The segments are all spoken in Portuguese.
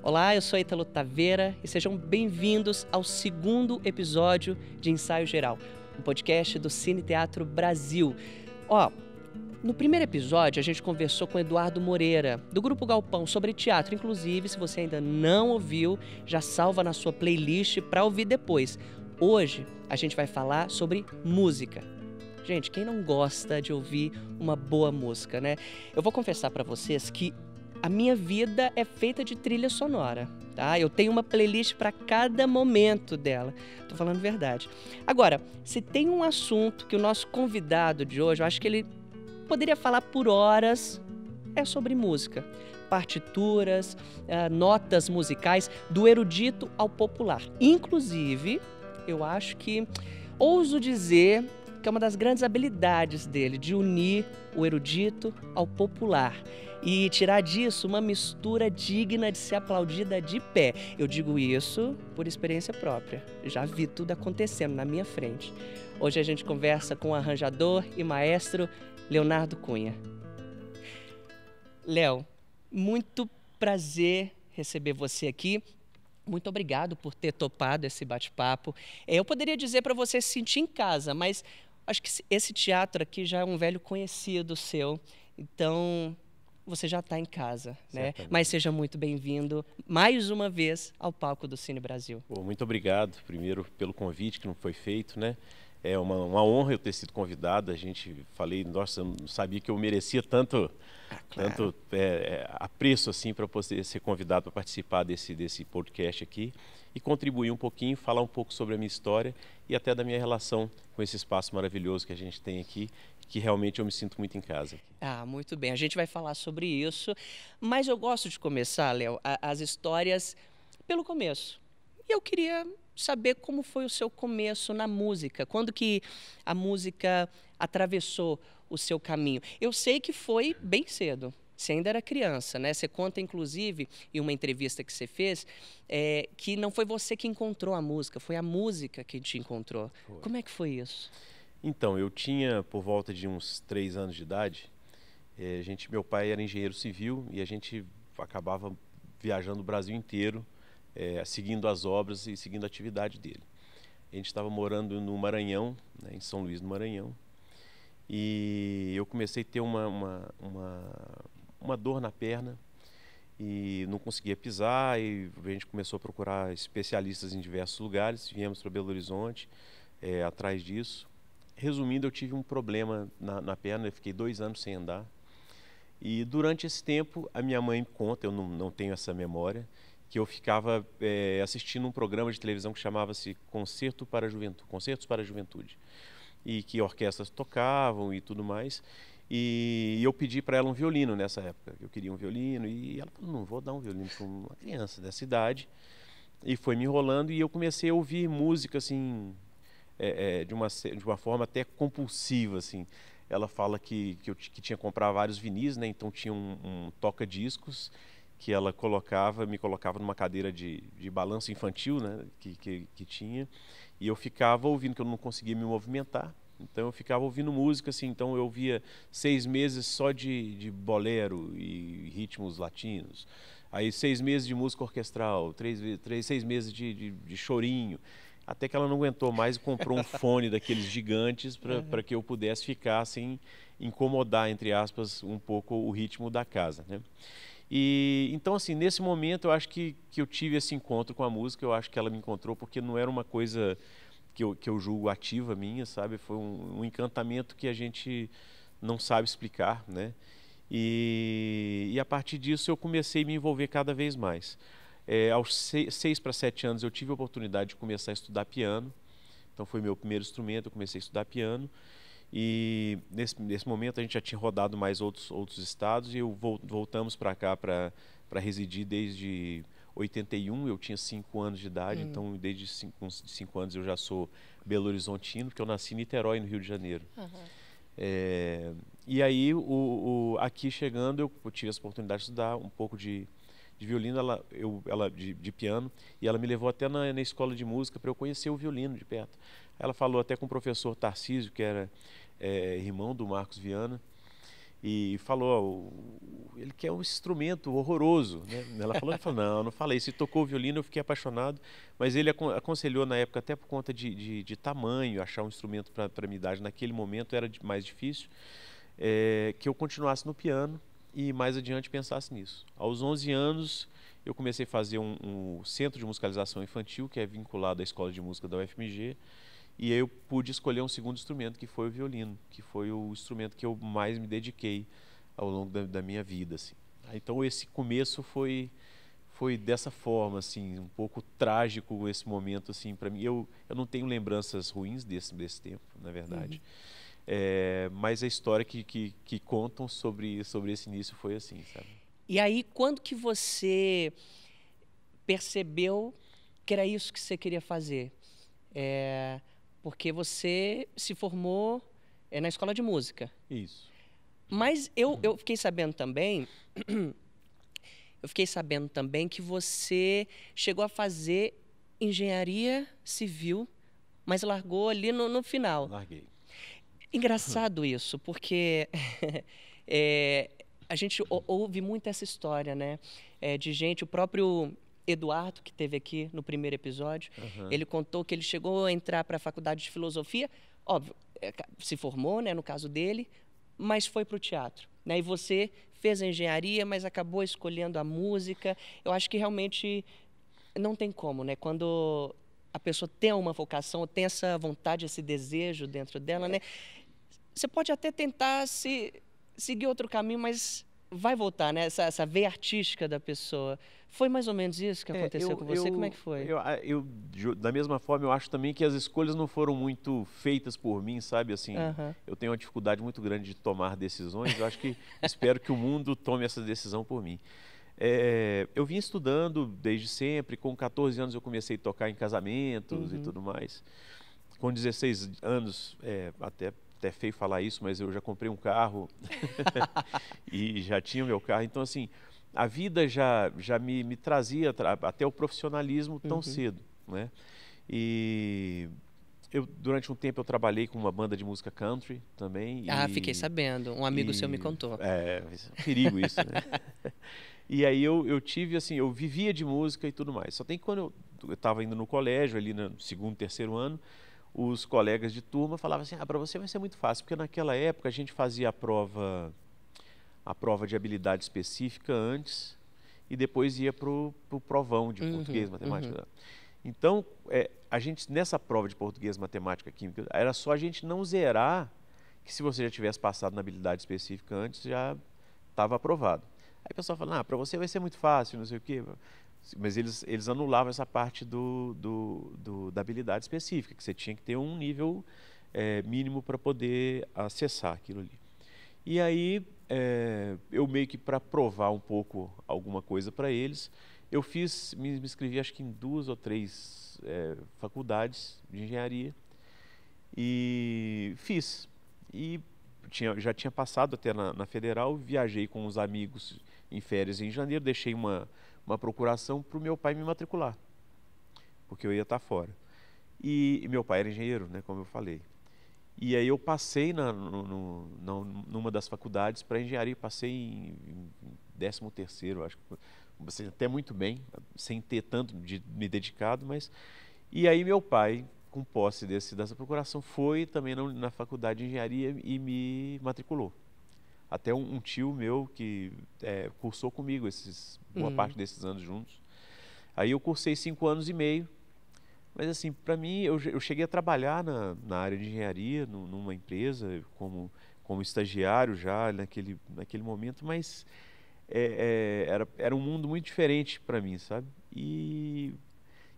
Olá, eu sou Ítalo Taveira e sejam bem-vindos ao segundo episódio de Ensaio Geral, um podcast do Cine Teatro Brasil. No primeiro episódio a gente conversou com Eduardo Moreira, do Grupo Galpão, sobre teatro. Inclusive, se você ainda não ouviu, já salva na sua playlist para ouvir depois. Hoje a gente vai falar sobre música. Gente, quem não gosta de ouvir uma boa música, né? Eu vou confessar para vocês que a minha vida é feita de trilha sonora, tá? Eu tenho uma playlist para cada momento dela. Tô falando verdade. Agora, se tem um assunto que o nosso convidado de hoje, eu acho que ele poderia falar por horas, é sobre música. Partituras, notas musicais, do erudito ao popular. Inclusive, eu acho que, ouso dizer, que é uma das grandes habilidades dele, de unir o erudito ao popular e tirar disso uma mistura digna de ser aplaudida de pé. Eu digo isso por experiência própria. Já vi tudo acontecendo na minha frente. Hoje a gente conversa com o arranjador e maestro Leonardo Cunha. Léo, muito prazer receber você aqui. Muito obrigado por ter topado esse bate-papo. Eu poderia dizer para você se sentir em casa, mas acho que esse teatro aqui já é um velho conhecido seu, então você já está em casa, né? Mas seja muito bem-vindo mais uma vez ao palco do Cine Brasil. Muito obrigado, primeiro, pelo convite que não foi feito, né? É uma honra eu ter sido convidado. Falei, nossa, eu não sabia que eu merecia tanto apreço assim para poder ser convidado para participar desse podcast aqui e contribuir um pouquinho, falar um pouco sobre a minha história e até da minha relação com esse espaço maravilhoso que a gente tem aqui, que realmente eu me sinto muito em casa. Muito bem, a gente vai falar sobre isso, mas eu gosto de começar, Léo, as histórias pelo começo. E eu queria saber como foi o seu começo na música, quando que a música atravessou o seu caminho. Eu sei que foi bem cedo, você ainda era criança, né? Você conta, inclusive, em uma entrevista que você fez, que não foi você que encontrou a música, foi a música que te encontrou. Foi. Como é que foi isso? Então, eu tinha por volta de uns 3 anos de idade, meu pai era engenheiro civil e a gente acabava viajando o Brasil inteiro, seguindo as obras e seguindo a atividade dele. A gente estava morando no Maranhão, né, em São Luís do Maranhão, e eu comecei a ter uma dor na perna e não conseguia pisar, e a gente começou a procurar especialistas em diversos lugares, viemos para Belo Horizonte atrás disso. Resumindo, eu tive um problema na perna, eu fiquei 2 anos sem andar, e durante esse tempo a minha mãe conta, eu não tenho essa memória, que eu ficava assistindo um programa de televisão que chamava-se Concertos para a Juventude, e que orquestras tocavam e tudo mais, e eu pedi para ela um violino nessa época. Eu queria um violino e ela falou, não vou dar um violino para uma criança dessa idade, e foi me enrolando e eu comecei a ouvir música assim, de uma forma até compulsiva, assim. Ela fala que tinha que comprar vários vinis, né? Então tinha um toca-discos que ela me colocava numa cadeira de balanço infantil, né, que tinha, e eu ficava ouvindo, que eu não conseguia me movimentar, então eu ficava ouvindo música, assim, então eu ouvia 6 meses só de bolero e ritmos latinos, aí 6 meses de música orquestral, 6 meses de chorinho, até que ela não aguentou mais e comprou um fone daqueles gigantes para que eu pudesse ficar, assim, incomodar, entre aspas, um pouco o ritmo da casa, né? E então, assim, nesse momento eu acho que eu tive esse encontro com a música, eu acho que ela me encontrou porque não era uma coisa que eu julgo ativa minha, sabe? Foi um encantamento que a gente não sabe explicar, né? E a partir disso eu comecei a me envolver cada vez mais. Aos 6 para 7 anos eu tive a oportunidade de começar a estudar piano, então foi meu primeiro instrumento, eu comecei a estudar piano. E nesse momento a gente já tinha rodado mais outros estados e voltamos para cá para residir desde 81, eu tinha 5 anos de idade, então desde 5 anos eu já sou belo-horizontino, porque eu nasci em Niterói, no Rio de Janeiro. E aí, aqui chegando, eu tive essa oportunidade de estudar um pouco de violino, de piano, e ela me levou até na escola de música para eu conhecer o violino de perto. Ela falou até com o professor Tarcísio, que era irmão do Marcos Viana, e falou, ele quer um instrumento horroroso, né? Ela falou, não, não falei. Se tocou o violino, eu fiquei apaixonado, mas ele aconselhou na época, até por conta de tamanho, achar um instrumento para a minha idade naquele momento era mais difícil, que eu continuasse no piano e mais adiante pensasse nisso. Aos 11 anos, eu comecei a fazer um centro de musicalização infantil, que é vinculado à escola de música da UFMG, e aí eu pude escolher um segundo instrumento, que foi o violino, que foi o instrumento que eu mais me dediquei ao longo da minha vida, assim. Então esse começo foi dessa forma, assim, um pouco trágico esse momento, assim, para mim. Eu não tenho lembranças ruins desse tempo, na verdade. Mas a história que contam sobre esse início foi assim, sabe? E aí, quando que você percebeu que era isso que você queria fazer? Porque você se formou na escola de música. Isso. Mas eu fiquei sabendo também, que você chegou a fazer engenharia civil, mas largou ali no final. Larguei. Engraçado isso, porque a gente ouve muito essa história, né? De gente, o próprio Eduardo, que esteve aqui no primeiro episódio, ele contou que ele chegou a entrar para a faculdade de filosofia, óbvio, se formou, né, no caso dele, mas foi para o teatro, né? E você fez a engenharia, mas acabou escolhendo a música. Eu acho que realmente não tem como, né? Quando a pessoa tem uma vocação, tem essa vontade, esse desejo dentro dela, né? Você pode até tentar seguir outro caminho, mas vai voltar, né? Essa veia artística da pessoa. Foi mais ou menos isso que aconteceu com você? Como é que foi? Da mesma forma, eu acho também que as escolhas não foram muito feitas por mim, sabe? Assim, eu tenho uma dificuldade muito grande de tomar decisões. Eu acho que espero que o mundo tome essa decisão por mim. Eu vim estudando desde sempre. Com 14 anos eu comecei a tocar em casamentos e tudo mais. Com 16 anos, até feio falar isso, mas eu já comprei um carro e já tinha o meu carro. Então, assim, a vida já me trazia até o profissionalismo tão cedo, né? E durante um tempo eu trabalhei com uma banda de música country também. Fiquei sabendo. Um amigo seu me contou. É um perigo isso, né? E aí eu tive, assim, eu vivia de música e tudo mais. Só tem que quando eu estava indo no colégio, ali no segundo, terceiro ano, os colegas de turma falavam assim, para você vai ser muito fácil, porque naquela época a gente fazia a prova de habilidade específica antes e depois ia para o provão de português, matemática. Então, a gente, nessa prova de português, matemática, química, era só a gente não zerar, que se você já tivesse passado na habilidade específica antes, já estava aprovado. Aí o pessoal fala, para você vai ser muito fácil, não sei o quê. Mas eles anulavam essa parte da habilidade específica, que você tinha que ter um nível mínimo para poder acessar aquilo ali. E aí, eu meio que para provar um pouco alguma coisa para eles, eu me inscrevi acho que em 2 ou 3 faculdades de engenharia e fiz. E já tinha passado até na Federal, viajei com uns amigos em férias em janeiro, deixei uma procuração para o meu pai me matricular, porque eu ia estar fora. E meu pai era engenheiro, né, como eu falei. E aí eu passei numa das faculdades para engenharia, passei em 13º, acho que até muito bem, sem ter tanto de me dedicado, mas... E aí meu pai, com posse dessa procuração, foi também na faculdade de engenharia e me matriculou. Até um tio meu que cursou comigo boa parte desses anos juntos. Aí eu cursei 5 anos e meio, mas assim, para mim, eu cheguei a trabalhar na área de engenharia, numa empresa, como estagiário já naquele momento, mas era um mundo muito diferente para mim, sabe? E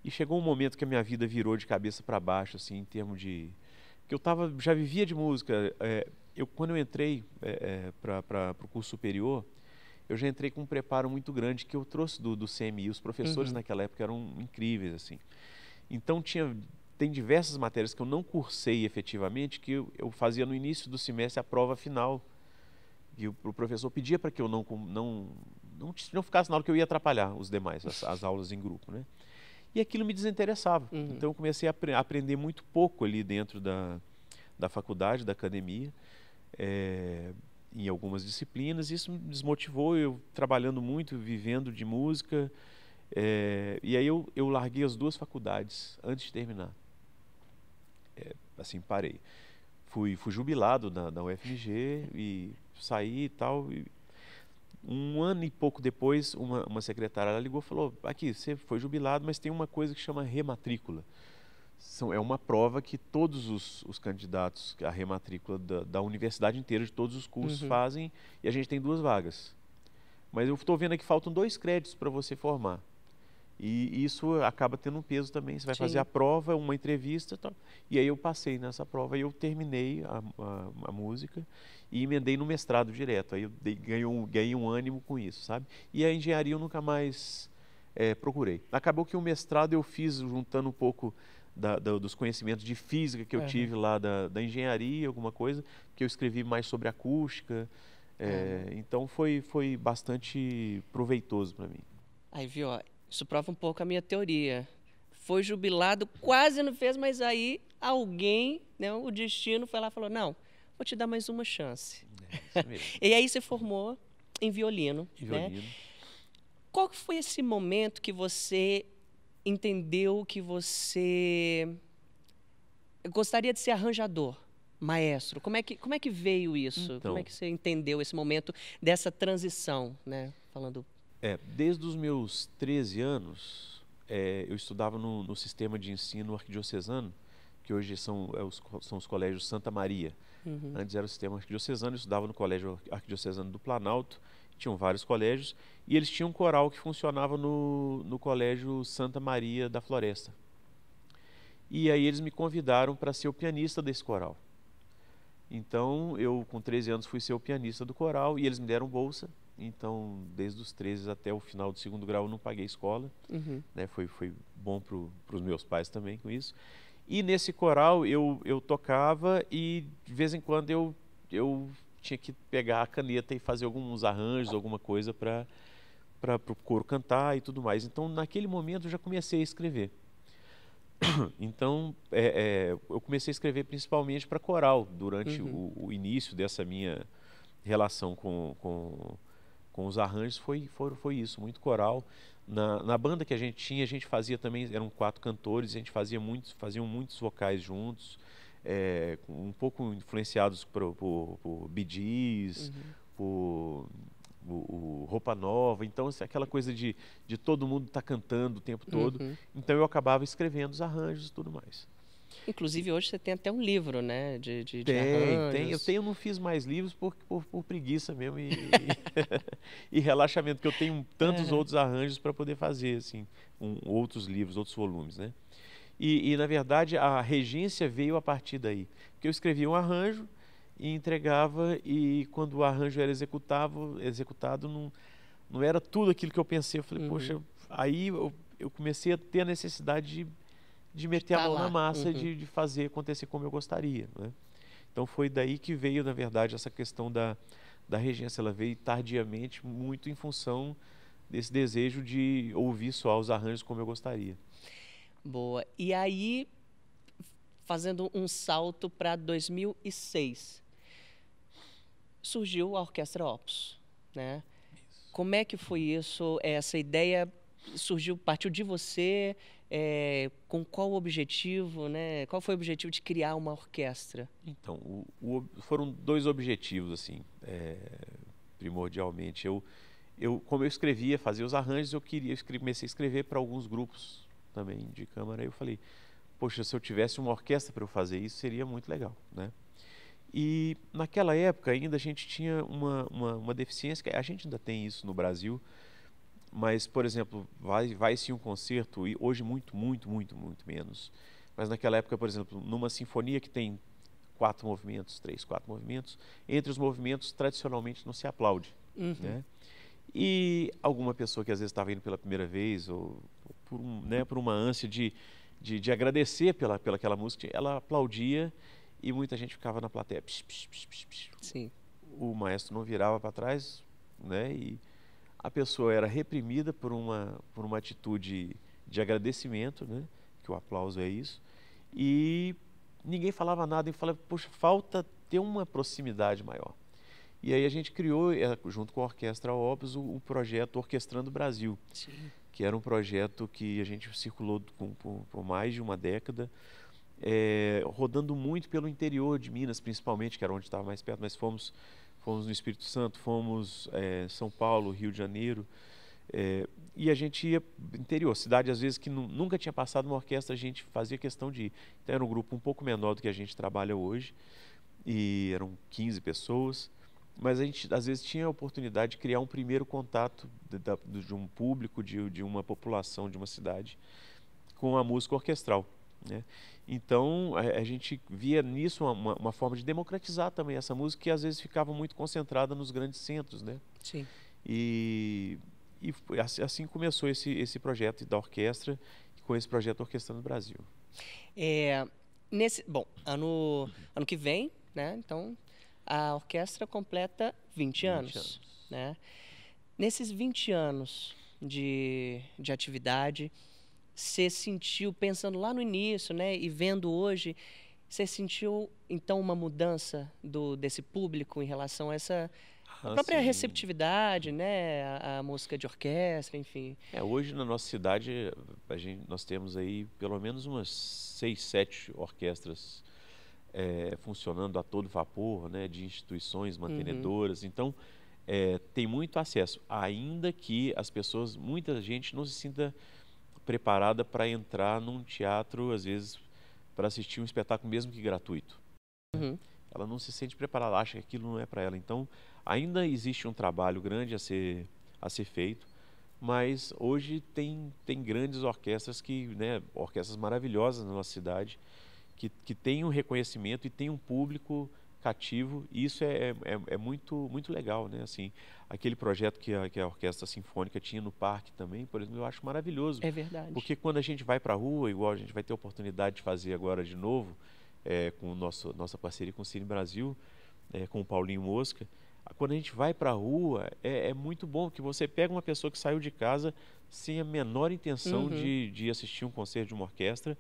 chegou um momento que a minha vida virou de cabeça para baixo, assim, em termos de... que já vivia de música. Quando eu entrei para o curso superior, eu já entrei com um preparo muito grande que eu trouxe do CMI. Os professores naquela época eram incríveis, assim. Então tem diversas matérias que eu não cursei efetivamente, que eu fazia no início do semestre a prova final. E o professor pedia para que eu não ficasse na aula, que eu ia atrapalhar os demais, as aulas em grupo, né? E aquilo me desinteressava. Então eu comecei a aprender muito pouco ali dentro da faculdade, da academia. em algumas disciplinas. Isso me desmotivou, eu trabalhando muito, vivendo de música. E aí eu larguei as duas faculdades antes de terminar. Assim, parei. Fui jubilado da UFMG e saí e tal. E um ano e pouco depois, uma secretária ela ligou e falou: aqui, você foi jubilado, mas tem uma coisa que chama rematrícula. É uma prova que todos os candidatos à rematrícula da universidade inteira, de todos os cursos, fazem, e a gente tem 2 vagas. Mas eu estou vendo aqui que faltam 2 créditos para você formar. E isso acaba tendo um peso também. Você vai fazer a prova, uma entrevista, tal. E aí eu passei nessa prova e eu terminei a música e emendei no mestrado direto. Aí eu ganhei um ânimo com isso, sabe? E a engenharia eu nunca mais procurei. Acabou que o mestrado eu fiz juntando um pouco dos conhecimentos de física que eu tive lá da engenharia, alguma coisa, que eu escrevi mais sobre acústica. Então foi bastante proveitoso para mim. Aí, viu, ó, isso prova um pouco a minha teoria. Foi jubilado, quase não fez, mas aí alguém, né, o destino foi lá e falou: não, vou te dar mais uma chance. Isso mesmo. E aí você formou em violino. Violino. Né? Qual que foi esse momento que você entendeu que você gostaria de ser arranjador, maestro? Como é que veio isso? Então, como é que você entendeu esse momento dessa transição, né? Falando... Desde os meus 13 anos, eu estudava no sistema de ensino arquidiocesano, que hoje são os colégios Santa Maria. Antes era o sistema arquidiocesano, eu estudava no colégio arquidiocesano do Planalto, tinham vários colégios, e eles tinham um coral que funcionava no colégio Santa Maria da Floresta. E aí eles me convidaram para ser o pianista desse coral. Então, eu com 13 anos fui ser o pianista do coral e eles me deram bolsa. Então, desde os 13 até o final do 2º grau eu não paguei escola. Né? Foi bom para os meus pais também com isso. E nesse coral eu tocava e de vez em quando eu tinha que pegar a caneta e fazer alguns arranjos, alguma coisa para o coro cantar e tudo mais. Então, naquele momento eu já comecei a escrever. Então, eu comecei a escrever principalmente para coral durante o início dessa minha relação com os arranjos. Foi isso, muito coral. Na banda que a gente fazia também, eram 4 cantores, a gente faziam muitos vocais juntos, um pouco influenciados por Bee Gees, por o Roupa Nova. Então, assim, aquela coisa de todo mundo estar cantando o tempo todo. Então, eu acabava escrevendo os arranjos e tudo mais. Inclusive, hoje você tem até um livro, né, de arranjos. Eu não fiz mais livros por preguiça mesmo e relaxamento, porque eu tenho tantos outros arranjos para poder fazer, assim, outros livros, outros volumes, né? E, na verdade, a regência veio a partir daí. Porque eu escrevia um arranjo e entregava, e quando o arranjo era executado, não era tudo aquilo que eu pensei. Eu falei, poxa, aí eu comecei a ter a necessidade de meter a mão na massa, de fazer acontecer como eu gostaria, né? Então foi daí que veio, na verdade, essa questão da regência. Ela veio tardiamente, muito em função desse desejo de ouvir só os arranjos como eu gostaria. Boa. E aí, fazendo um salto para 2006, surgiu a Orquestra Opus, né? Isso. Como é que foi isso? Essa ideia partiu de você? Com qual objetivo, né? Qual foi o objetivo de criar uma orquestra? Então, foram 2 objetivos, assim, primordialmente. Como eu escrevia, fazia os arranjos, comecei a escrever para alguns grupos também de câmara. Eu falei, poxa, se eu tivesse uma orquestra para eu fazer isso, seria muito legal, né? E naquela época ainda a gente tinha uma deficiência, a gente ainda tem isso no Brasil, mas, por exemplo, vai-se um concerto, e hoje muito menos, mas naquela época, por exemplo, numa sinfonia que tem 4 movimentos, 3, 4 movimentos, entre os movimentos tradicionalmente não se aplaude, né? E alguma pessoa que às vezes estava indo pela primeira vez, ou por uma ânsia de agradecer pela aquela música, ela aplaudia e muita gente ficava na plateia. Psh, psh, psh, psh, psh. Sim. O maestro não virava para trás, né? E a pessoa era reprimida por uma atitude de agradecimento, né? Que o aplauso é isso. E ninguém falava nada, e falava, poxa, falta ter uma proximidade maior. E aí a gente criou, junto com a Orquestra Opus, o projeto Orquestrando Brasil, Sim. que era um projeto que a gente circulou por mais de uma década, rodando muito pelo interior de Minas, principalmente, que era onde estava mais perto, mas fomos no Espírito Santo, fomos São Paulo, Rio de Janeiro, e a gente ia interior, cidade às vezes que nunca tinha passado uma orquestra, a gente fazia questão de ir. Então era um grupo um pouco menor do que a gente trabalha hoje, e eram 15 pessoas, mas a gente às vezes tinha a oportunidade de criar um primeiro contato de um público, de uma população, de uma cidade, com a música orquestral, né? Então a gente via nisso uma forma de democratizar também essa música, que às vezes ficava muito concentrada nos grandes centros, né? Sim. E assim começou esse projeto da orquestra, com esse projeto Orquestrando Brasil. Bom, ano que vem, né? Então a orquestra completa 20 anos, né? Nesses 20 anos de atividade, você sentiu, pensando lá no início, né, e vendo hoje, você sentiu então uma mudança desse público em relação a essa a própria Sim. receptividade, né, a música de orquestra, enfim? Hoje na nossa cidade nós temos aí pelo menos umas 6, 7 orquestras funcionando a todo vapor, né, de instituições mantenedoras. Então tem muito acesso, ainda que as pessoas, muita gente não se sinta preparada para entrar num teatro, às vezes, para assistir um espetáculo, mesmo que gratuito. Ela não se sente preparada, acha que aquilo não é para ela. Então, ainda existe um trabalho grande a ser feito, mas hoje tem grandes orquestras orquestras maravilhosas na nossa cidade, que têm um reconhecimento e têm um público cativo, e isso é muito, muito legal, né? Assim, aquele projeto que a Orquestra Sinfônica tinha no parque também, por exemplo, eu acho maravilhoso. É verdade. Porque quando a gente vai para a rua, igual a gente vai ter a oportunidade de fazer agora de novo, com nossa parceria com o Cine Brasil, com o Paulinho Mosca, quando a gente vai para a rua, é muito bom que você pega uma pessoa que saiu de casa sem a menor intenção de assistir um concerto de uma orquestra,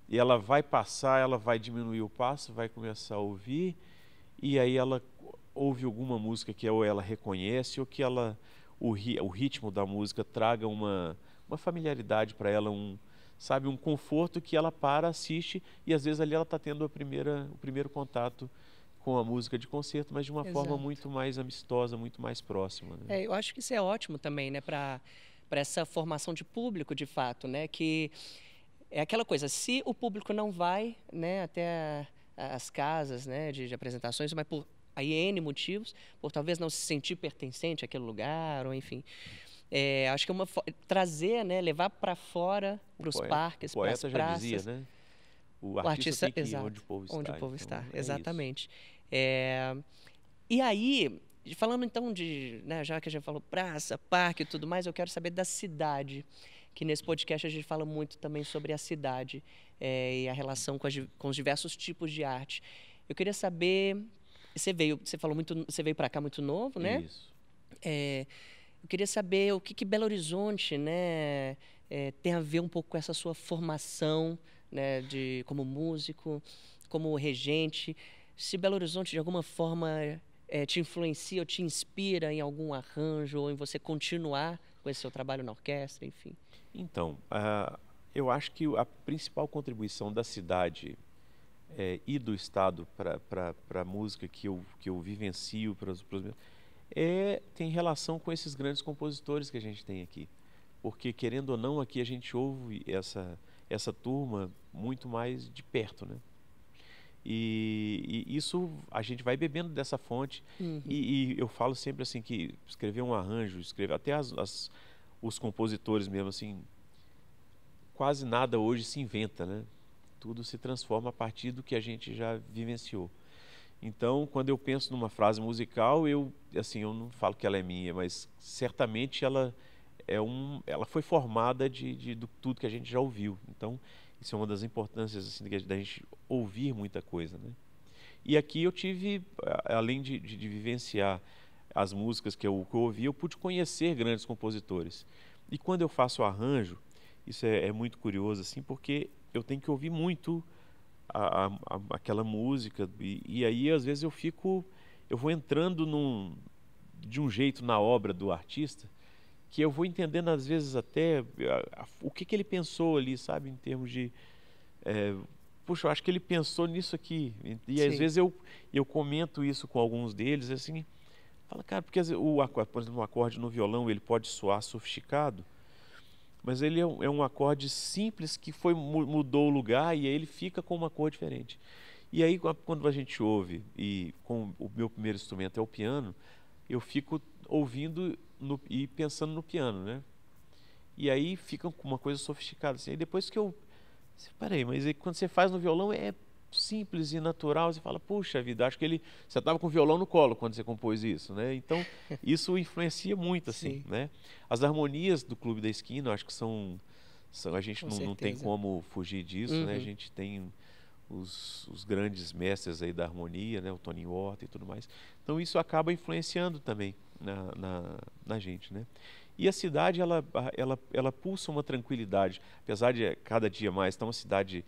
e ela vai passar, ela vai diminuir o passo, vai começar a ouvir, e aí ela ouve alguma música que ou ela reconhece, ou que o ritmo da música traga uma familiaridade para ela, um conforto, que ela assiste, e às vezes ali ela está tendo o primeiro contato com a música de concerto, mas de uma forma muito mais amistosa, muito mais próxima, né? Eu acho que isso é ótimo também, né, para essa formação de público, de fato, né, que é aquela coisa, se o público não vai, né, até as casas, né, de apresentações, mas por aí N motivos, por talvez não se sentir pertencente àquele lugar, ou enfim. Acho que trazer, né, levar para fora, para os parques, para as praças. O poeta já dizia, né? O artista tem que ir onde o povo está. Onde o povo está, Então, exatamente. E aí, falando então né, já que a gente falou praça, parque e tudo mais, eu quero saber da cidade, que nesse podcast a gente fala muito também sobre a cidade e a relação com os diversos tipos de arte. Eu queria saber, você veio para cá muito novo, né? Isso. Eu queria saber o que Belo Horizonte, né, tem a ver um pouco com essa sua formação, né, como músico, como regente. Se Belo Horizonte de alguma forma te influencia ou te inspira em algum arranjo, ou em você continuar com esse seu trabalho na orquestra, enfim. Então, eu acho que a principal contribuição da cidade e do Estado para a música que eu vivencio, tem relação com esses grandes compositores que a gente tem aqui. Porque, querendo ou não, aqui a gente ouve essa turma muito mais de perto, né? E isso a gente vai bebendo dessa fonte. E eu falo sempre assim que escrever um arranjo, até os compositores mesmo, assim, quase nada hoje se inventa, né? Tudo se transforma a partir do que a gente já vivenciou. Então, quando eu penso numa frase musical, eu não falo que ela é minha, mas certamente ela foi formada de tudo que a gente já ouviu. Então, isso é uma das importâncias assim, da gente ouvir muita coisa, né? E aqui eu tive, além de vivenciar as músicas que eu ouvi, eu pude conhecer grandes compositores. E quando eu faço arranjo, isso é muito curioso, assim, porque eu tenho que ouvir muito aquela música, e aí às vezes eu fico eu vou entrando de um jeito na obra do artista que eu vou entendendo às vezes até o que ele pensou ali, sabe, em termos de puxa, eu acho que ele pensou nisso aqui. E às Sim. vezes eu comento isso com alguns deles, assim, fala, cara, porque por exemplo, um acorde no violão ele pode soar sofisticado, mas ele é um acorde simples que mudou o lugar e aí ele fica com uma cor diferente. E aí quando a gente ouve, e com o meu primeiro instrumento é o piano, eu fico ouvindo e pensando no piano, né? E aí fica uma coisa sofisticada assim. Aí depois que peraí, mas aí quando você faz no violão é simples e natural, você fala, puxa vida, acho que você estava com o violão no colo quando você compôs isso, né? Então, isso influencia muito, assim, Sim. né? As harmonias do Clube da Esquina, eu acho que a gente Com não tem certeza. como fugir disso, né? A Uhum. gente tem os grandes mestres aí da harmonia, né? O Toninho Horta e tudo mais. Então, isso acaba influenciando também na gente, né? E a cidade, ela pulsa uma tranquilidade, apesar de cada dia mais estar uma cidade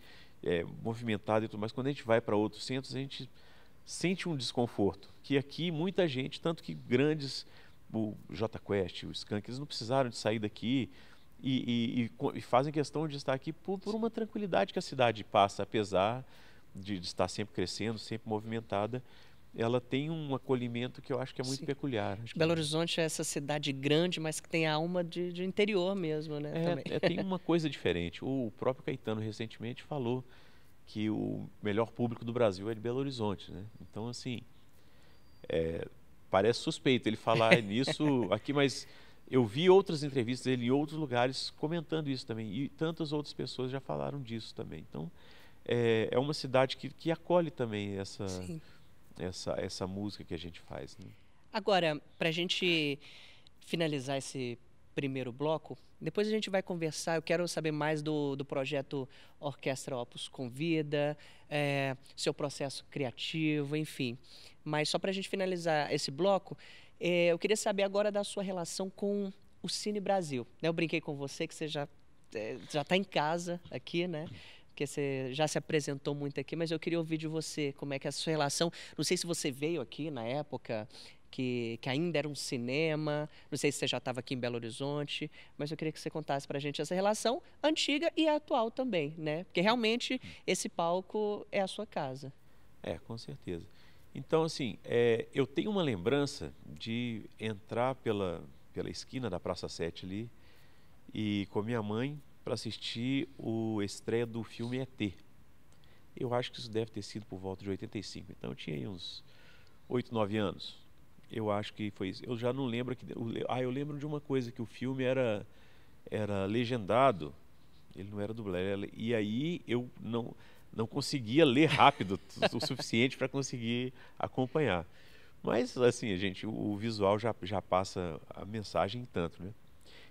movimentada e tudo mais. Quando a gente vai para outros centros, a gente sente um desconforto. Que aqui, muita gente, tanto que grandes, o Jota Quest, o Skank, eles não precisaram de sair daqui e fazem questão de estar aqui por uma tranquilidade que a cidade passa, apesar de estar sempre crescendo, sempre movimentada. Ela tem um acolhimento que eu acho que é muito Sim. peculiar. Acho Belo que Horizonte é essa cidade grande, mas que tem a alma de interior mesmo, né? Também. tem uma coisa diferente. O próprio Caetano recentemente falou que o melhor público do Brasil é de Belo Horizonte, né? Então, assim, parece suspeito ele falar nisso aqui, mas eu vi outras entrevistas dele em outros lugares comentando isso também. E tantas outras pessoas já falaram disso também. Então, é uma cidade que acolhe também Sim. essa música que a gente faz, né? Agora, para a gente finalizar esse primeiro bloco, depois a gente vai conversar. Eu quero saber mais do projeto Orquestra Opus Convida, seu processo criativo, enfim. Mas só para a gente finalizar esse bloco, eu queria saber agora da sua relação com o Cine Brasil, né? Eu brinquei com você que você já está em casa aqui, né? Porque você já se apresentou muito aqui, mas eu queria ouvir de você como é que é a sua relação. Não sei se você veio aqui na época que ainda era um cinema, não sei se você já estava aqui em Belo Horizonte, mas eu queria que você contasse para a gente essa relação antiga e atual também, né? Porque realmente esse palco é a sua casa. Com certeza. Então, assim, eu tenho uma lembrança de entrar pela esquina da Praça 7 ali e com minha mãe para assistir a estreia do filme E.T. Eu acho que isso deve ter sido por volta de 85. Então eu tinha aí uns 8, 9 anos. Eu acho que foi isso. Eu já não lembro eu lembro de uma coisa que o filme era legendado, ele não era dublê, e aí eu não conseguia ler rápido o suficiente para conseguir acompanhar. Mas assim, o visual já passa a mensagem tanto, né?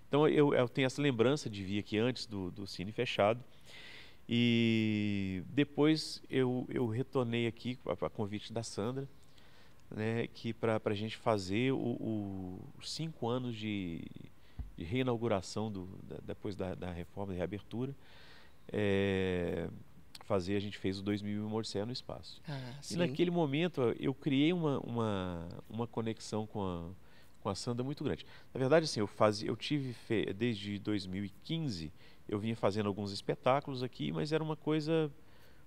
Então eu tenho essa lembrança de vir aqui antes do cine fechado. E depois eu retornei aqui a convite da Sandra, né, que para a gente fazer os 5 anos de reinauguração depois da reforma, da reabertura, a gente fez o 2000 e Odisseia no Espaço. Ah, E sim. naquele momento eu criei uma conexão com a Sandra muito grande. Na verdade, assim, eu tive desde 2015 eu vinha fazendo alguns espetáculos aqui, mas era uma coisa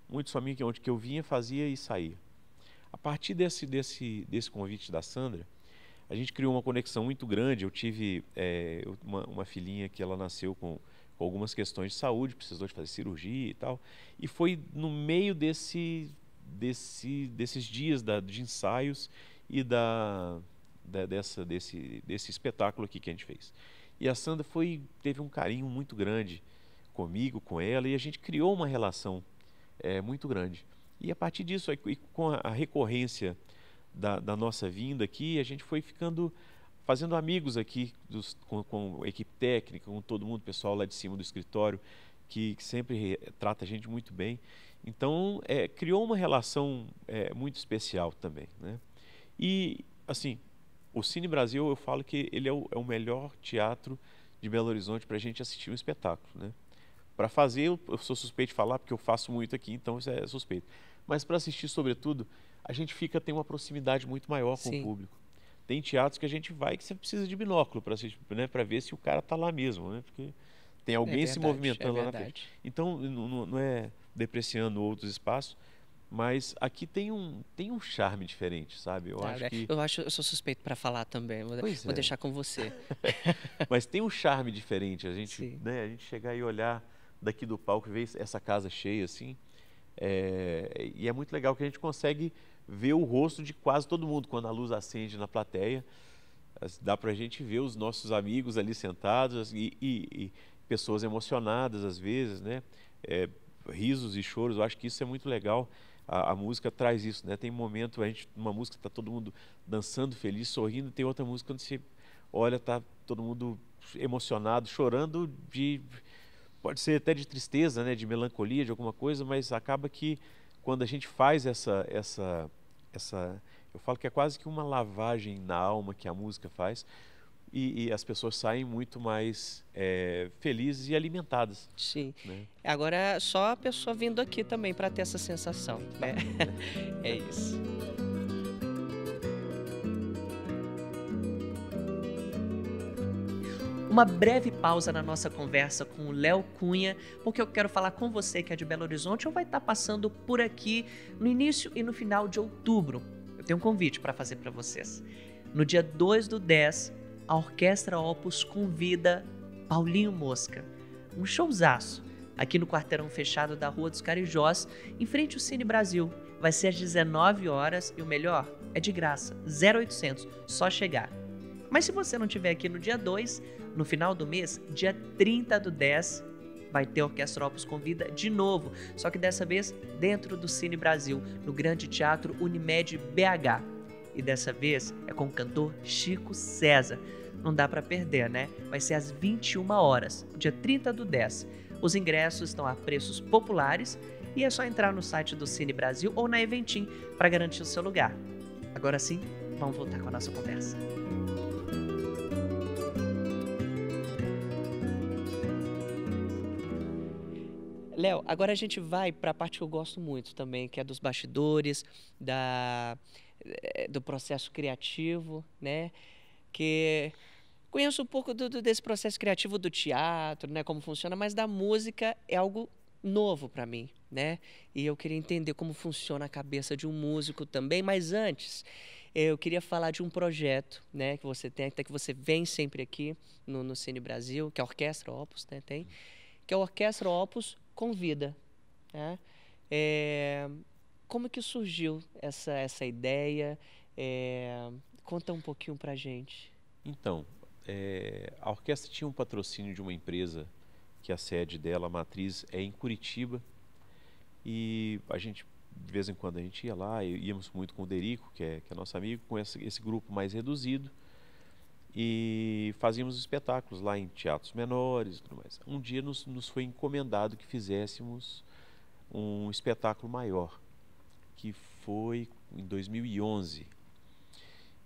muito só minha, onde que eu vinha, fazia e saía. A partir desse convite da Sandra, a gente criou uma conexão muito grande. Eu tive uma filhinha que ela nasceu com algumas questões de saúde, precisou de fazer cirurgia e tal. E foi no meio desses dias de ensaios e desse espetáculo aqui que a gente fez. E a Sandra teve um carinho muito grande comigo, com ela, e a gente criou uma relação muito grande. E a partir disso, com a recorrência da nossa vinda aqui, a gente foi fazendo amigos aqui com a equipe técnica, com todo mundo, pessoal lá de cima do escritório, que sempre trata a gente muito bem. Então, criou uma relação muito especial também, né? E, assim, o Cine Brasil, eu falo que ele é o melhor teatro de Belo Horizonte para a gente assistir um espetáculo, né? Para fazer, eu sou suspeito de falar, porque eu faço muito aqui, então isso é suspeito. Mas para assistir, sobretudo, a gente tem uma proximidade muito maior com o Sim. público. Tem teatros que a gente vai que você precisa de binóculo para assistir, né, para ver se o cara está lá mesmo, né? Porque tem É alguém se verdade, é movimentando lá na frente. verdade. Então, não é depreciando outros espaços, mas aqui tem um charme diferente, sabe? Eu acho que... Eu sou suspeito para falar também, Pois vou é. deixar com você. Mas tem um charme diferente, Sim. né, a gente chegar e olhar daqui do palco e ver essa casa cheia assim, e é muito legal que a gente consegue ver o rosto de quase todo mundo quando a luz acende na plateia. Dá para a gente ver os nossos amigos ali sentados e pessoas emocionadas às vezes, né? Risos e choros. Eu acho que isso é muito legal. A música traz isso, né? Tem um momento, uma música está todo mundo dançando, feliz, sorrindo, tem outra música quando você olha, tá todo mundo emocionado, chorando pode ser até de tristeza, né? De melancolia, de alguma coisa, mas acaba que quando a gente faz eu falo que é quase que uma lavagem na alma que a música faz, e as pessoas saem muito mais felizes e alimentadas, Sim. né? Agora é só a pessoa vindo aqui também para ter essa sensação, né? É isso. Uma breve pausa na nossa conversa com o Léo Cunha, porque eu quero falar com você que é de Belo Horizonte ou vai estar passando por aqui no início e no final de outubro. Eu tenho um convite para fazer para vocês. No dia 2/10, a Orquestra Opus convida Paulinho Mosca. Um showzaço aqui no quarteirão fechado da Rua dos Carijós, em frente ao Cine Brasil. Vai ser às 19 horas e o melhor, é de graça, 0800, só chegar. Mas se você não estiver aqui no dia 2, no final do mês, dia 30/10, vai ter a Orquestra Opus Convida de novo, só que dessa vez dentro do Cine Brasil, no Grande Teatro Unimed BH. E dessa vez é com o cantor Chico César. Não dá para perder, né? Vai ser às 21 horas, dia 30/10. Os ingressos estão a preços populares e é só entrar no site do Cine Brasil ou na Eventim para garantir o seu lugar. Agora sim, vamos voltar com a nossa conversa. Léo, agora a gente vai para a parte que eu gosto muito também, que é dos bastidores, do processo criativo, né? Que conheço um pouco desse processo criativo do teatro, né? Como funciona, mas da música é algo novo para mim, né? E eu queria entender como funciona a cabeça de um músico também, mas antes eu queria falar de um projeto, né? Que você tem, até que você vem sempre aqui no Cine Brasil, que é a Orquestra Opus, né? Que é a Orquestra Opus Convida, né? Como que surgiu essa ideia? Conta um pouquinho pra gente. Então, a orquestra tinha um patrocínio de uma empresa que a sede dela, a matriz, é em Curitiba, e a gente, de vez em quando a gente ia lá, íamos muito com o Derico, que é nosso amigo, com esse grupo mais reduzido, e fazíamos espetáculos lá em teatros menores e tudo mais. Um dia nos foi encomendado que fizéssemos um espetáculo maior, que foi em 2011.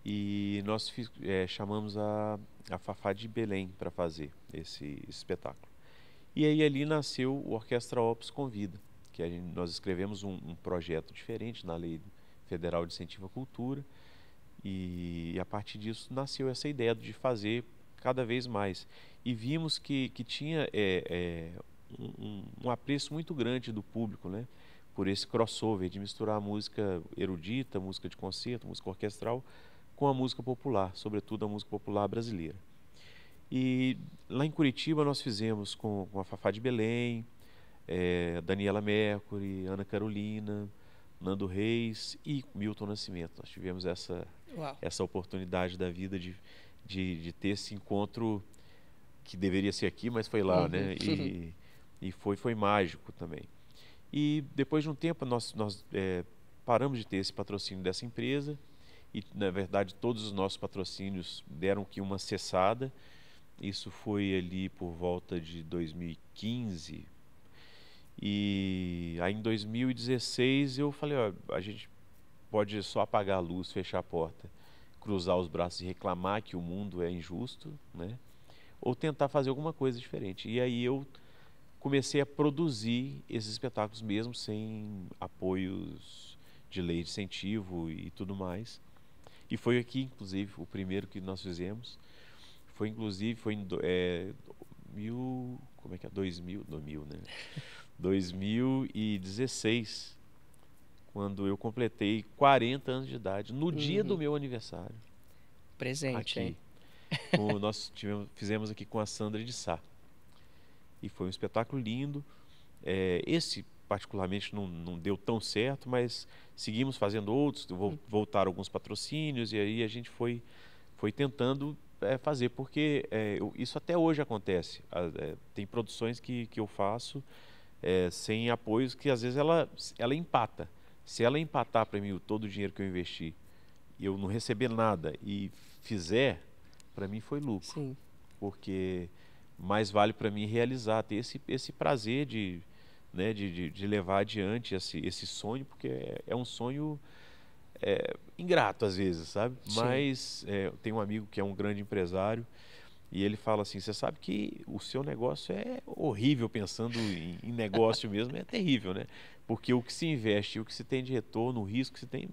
E nós chamamos a Fafá de Belém para fazer esse espetáculo. E aí ali nasceu o Orquestra Opus Convida, que nós escrevemos um projeto diferente na Lei Federal de Incentivo à Cultura, e a partir disso nasceu essa ideia de fazer cada vez mais. E vimos que tinha um apreço muito grande do público, né? Por esse crossover de misturar a música erudita, música de concerto, música orquestral, com a música popular, sobretudo a música popular brasileira. E lá em Curitiba nós fizemos com a Fafá de Belém, Daniela Mercury, Ana Carolina, Nando Reis e Milton Nascimento. Nós tivemos essa oportunidade da vida de ter esse encontro que deveria ser aqui, mas foi lá, né? E foi mágico também. E depois de um tempo nós paramos de ter esse patrocínio dessa empresa, e na verdade todos os nossos patrocínios deram que uma cessada. Isso foi ali por volta de 2015, e aí em 2016 eu falei, ó, a gente pode só apagar a luz, fechar a porta, cruzar os braços e reclamar que o mundo é injusto, né? Ou tentar fazer alguma coisa diferente. E aí eu comecei a produzir esses espetáculos mesmo sem apoios de lei de incentivo e tudo mais. E foi aqui, inclusive, o primeiro que nós fizemos. Foi, inclusive, foi em como é que é? 2000, né? 2016, quando eu completei 40 anos de idade, no dia do meu aniversário. Presente, aqui, hein? Fizemos aqui com a Sandra de Sá. E foi um espetáculo lindo. Esse, particularmente, não deu tão certo, mas seguimos fazendo outros, voltaram alguns patrocínios, e aí a gente foi tentando fazer, porque isso até hoje acontece. Tem produções que eu faço sem apoios, que às vezes ela empata. Se ela empatar para mim todo o dinheiro que eu investi e eu não receber nada e fizer, para mim foi lucro. Sim. Porque mais vale para mim realizar, ter esse prazer de levar adiante esse sonho, porque é um sonho ingrato às vezes, sabe? Sim. Mas eu tenho um amigo que é um grande empresário e ele fala assim, você sabe que o seu negócio é horrível, pensando em negócio mesmo, é terrível, né? Porque o que se investe, o que se tem de retorno, o risco que se tem,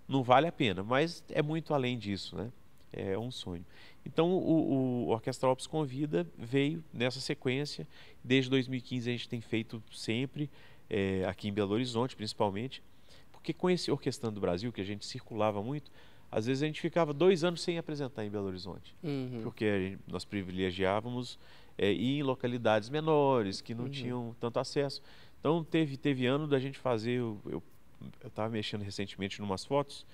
não vale a pena, mas é muito além disso, né? É um sonho. Então o Orquestra Alpes Convida veio nessa sequência. Desde 2015 a gente tem feito sempre, aqui em Belo Horizonte principalmente, porque com esse Orquestrando do Brasil, que a gente circulava muito, às vezes a gente ficava 2 anos sem apresentar em Belo Horizonte, porque nós privilegiávamos ir em localidades menores, que não tinham tanto acesso. Então teve ano da gente fazer, eu estava mexendo recentemente em umas fotos,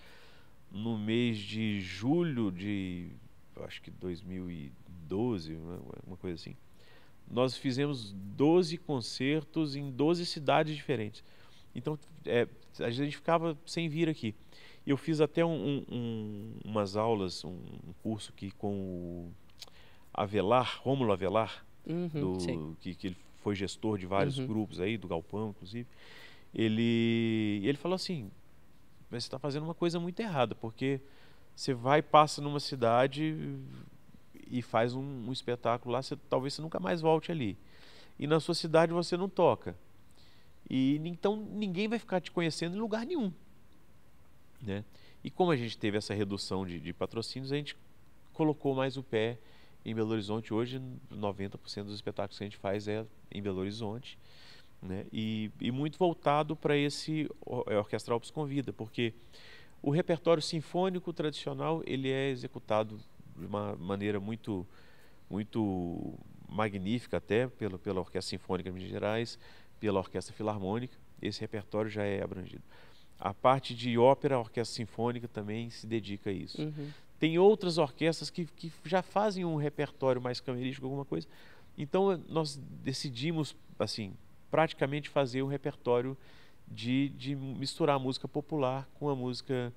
no mês de julho de, acho que 2012, uma coisa assim, nós fizemos 12 concertos em 12 cidades diferentes. Então, a gente ficava sem vir aqui. Eu fiz até umas aulas, um curso com o Avelar, Rômulo Avelar, que ele foi gestor de vários grupos aí, do Galpão, inclusive. Ele falou assim, mas você está fazendo uma coisa muito errada, porque você passa numa cidade e faz um espetáculo lá, talvez você nunca mais volte ali. E na sua cidade você não toca. E então ninguém vai ficar te conhecendo em lugar nenhum, né? E como a gente teve essa redução de patrocínios, a gente colocou mais o pé em Belo Horizonte. Hoje 90% dos espetáculos que a gente faz é em Belo Horizonte, né? E muito voltado para esse Orquestra Alpes Convida, porque o repertório sinfônico tradicional ele é executado de uma maneira muito magnífica, até pela Orquestra Sinfônica de Minas Gerais, pela Orquestra Filarmônica. Esse repertório já é abrangido. A parte de ópera, a Orquestra Sinfônica também se dedica a isso. Tem outras orquestras que já fazem um repertório mais camerístico, alguma coisa. Então nós decidimos, assim, praticamente fazer um repertório de misturar a música popular com a música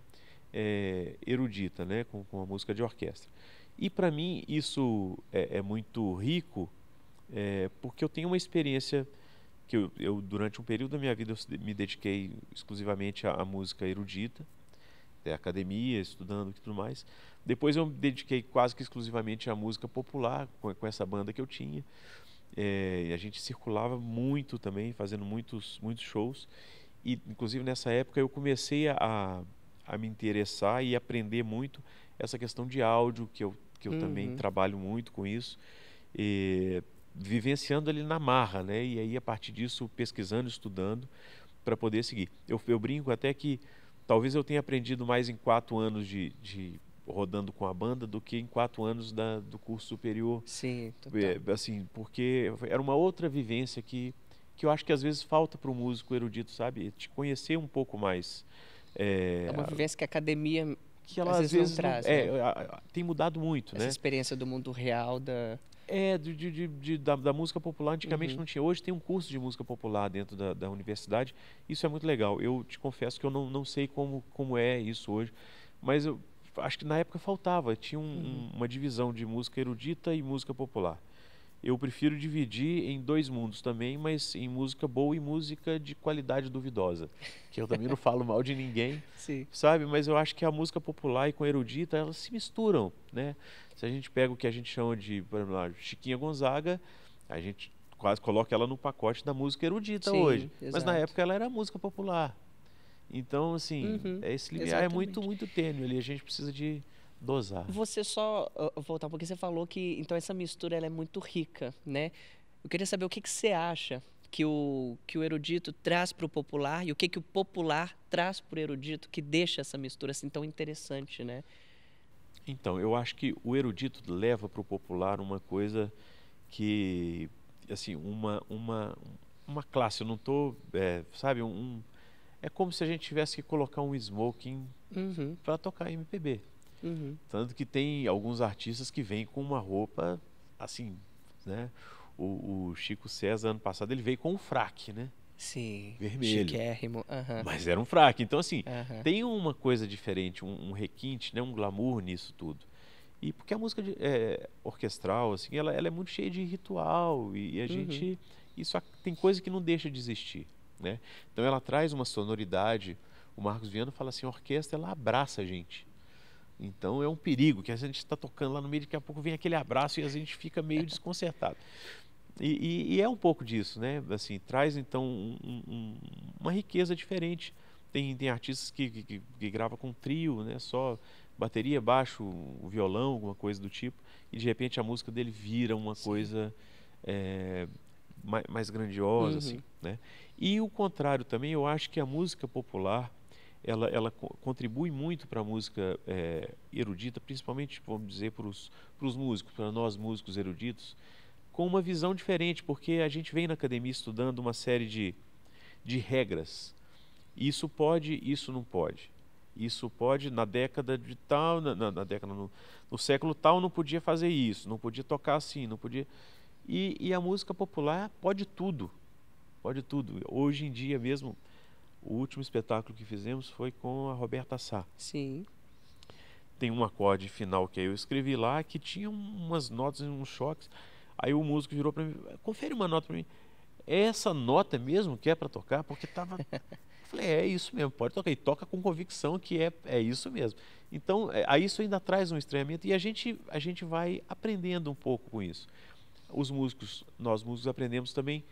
erudita, né? com a música de orquestra. E para mim isso é muito rico, porque eu tenho uma experiência que eu durante um período da minha vida eu me dediquei exclusivamente à música erudita, academia, estudando e tudo mais. Depois eu me dediquei quase que exclusivamente à música popular, com essa banda que eu tinha. E a gente circulava muito também, fazendo muitos shows. E, inclusive, nessa época eu comecei a me interessar e aprender muito essa questão de áudio, que eu também trabalho muito com isso. Vivenciando ali na marra, né? E aí, a partir disso, pesquisando, estudando, para poder seguir. Eu brinco até que talvez eu tenha aprendido mais em 4 anos de rodando com a banda do que em 4 anos do curso superior. Sim, total. Assim, porque era uma outra vivência que eu acho que às vezes falta para o músico erudito, sabe? Te conhecer um pouco mais. É uma vivência que a academia que ela às vezes não traz, né? né? Tem mudado muito, essa né? experiência do mundo real da música popular antigamente não tinha. Hoje tem um curso de música popular dentro da universidade. Isso é muito legal. Eu te confesso que eu não sei como é isso hoje, mas eu acho que na época faltava. Tinha uma divisão de música erudita e música popular. Eu prefiro dividir em 2 mundos também, mas em música boa e música de qualidade duvidosa. Que eu também não falo mal de ninguém, Sim. sabe? Mas eu acho que a música popular e com a erudita, elas se misturam, né? Se a gente pega o que a gente chama de, por exemplo, Chiquinha Gonzaga, a gente quase coloca ela no pacote da música erudita Sim, hoje. exato. Mas na época ela era música popular. Então, assim, esse limiar é muito, muito tênue ali. A gente precisa de dosar. Você só voltar porque você falou que então essa mistura ela é muito rica, né? Eu queria saber o que você acha que o erudito traz para o popular e o que o popular traz para o erudito que deixa essa mistura assim tão interessante, né? Então, eu acho que o erudito leva para o popular uma coisa que, assim, uma classe. Eu não estou, sabe, é como se a gente tivesse que colocar um smoking para tocar MPB. Tanto que tem alguns artistas que vêm com uma roupa assim, né? O Chico César, ano passado, ele veio com um fraque, né? Sim, Vermelho. chiquérrimo. Mas era um fraque. Então, assim, tem uma coisa diferente, um requinte, né? Um glamour nisso tudo. E porque a música orquestral, assim, ela é muito cheia de ritual e a gente... tem coisa que não deixa de existir, né? Então, ela traz uma sonoridade. O Marcos Viana fala assim, a orquestra, ela abraça a gente. Então, é um perigo, que a gente está tocando lá no meio, daqui a pouco vem aquele abraço e a gente fica meio desconcertado. E é um pouco disso, né? Assim, traz, então, uma riqueza diferente. Tem artistas que gravam com trio, né? Só bateria, baixo, o violão, alguma coisa do tipo. E, de repente, a música dele vira uma coisa mais grandiosa, assim, né? E o contrário também, eu acho que a música popular, ela contribui muito para a música erudita, principalmente, vamos dizer, para os músicos, para nós músicos eruditos, com uma visão diferente, porque a gente vem na academia estudando uma série de regras. Isso pode, isso não pode. Isso pode, na década de tal, no século tal, não podia fazer isso, não podia tocar assim, não podia... E a música popular pode tudo, pode tudo. Hoje em dia mesmo, o último espetáculo que fizemos foi com a Roberta Sá. Sim. Tem um acorde final que eu escrevi lá, que tinha umas notas, uns choques. Aí o músico virou para mim, confere uma nota para mim. É essa nota mesmo que é para tocar? Porque tava... Eu falei, é isso mesmo, pode tocar. E toca com convicção que é isso mesmo. Então, aí isso ainda traz um estranhamento e a gente vai aprendendo um pouco com isso. Nós músicos aprendemos também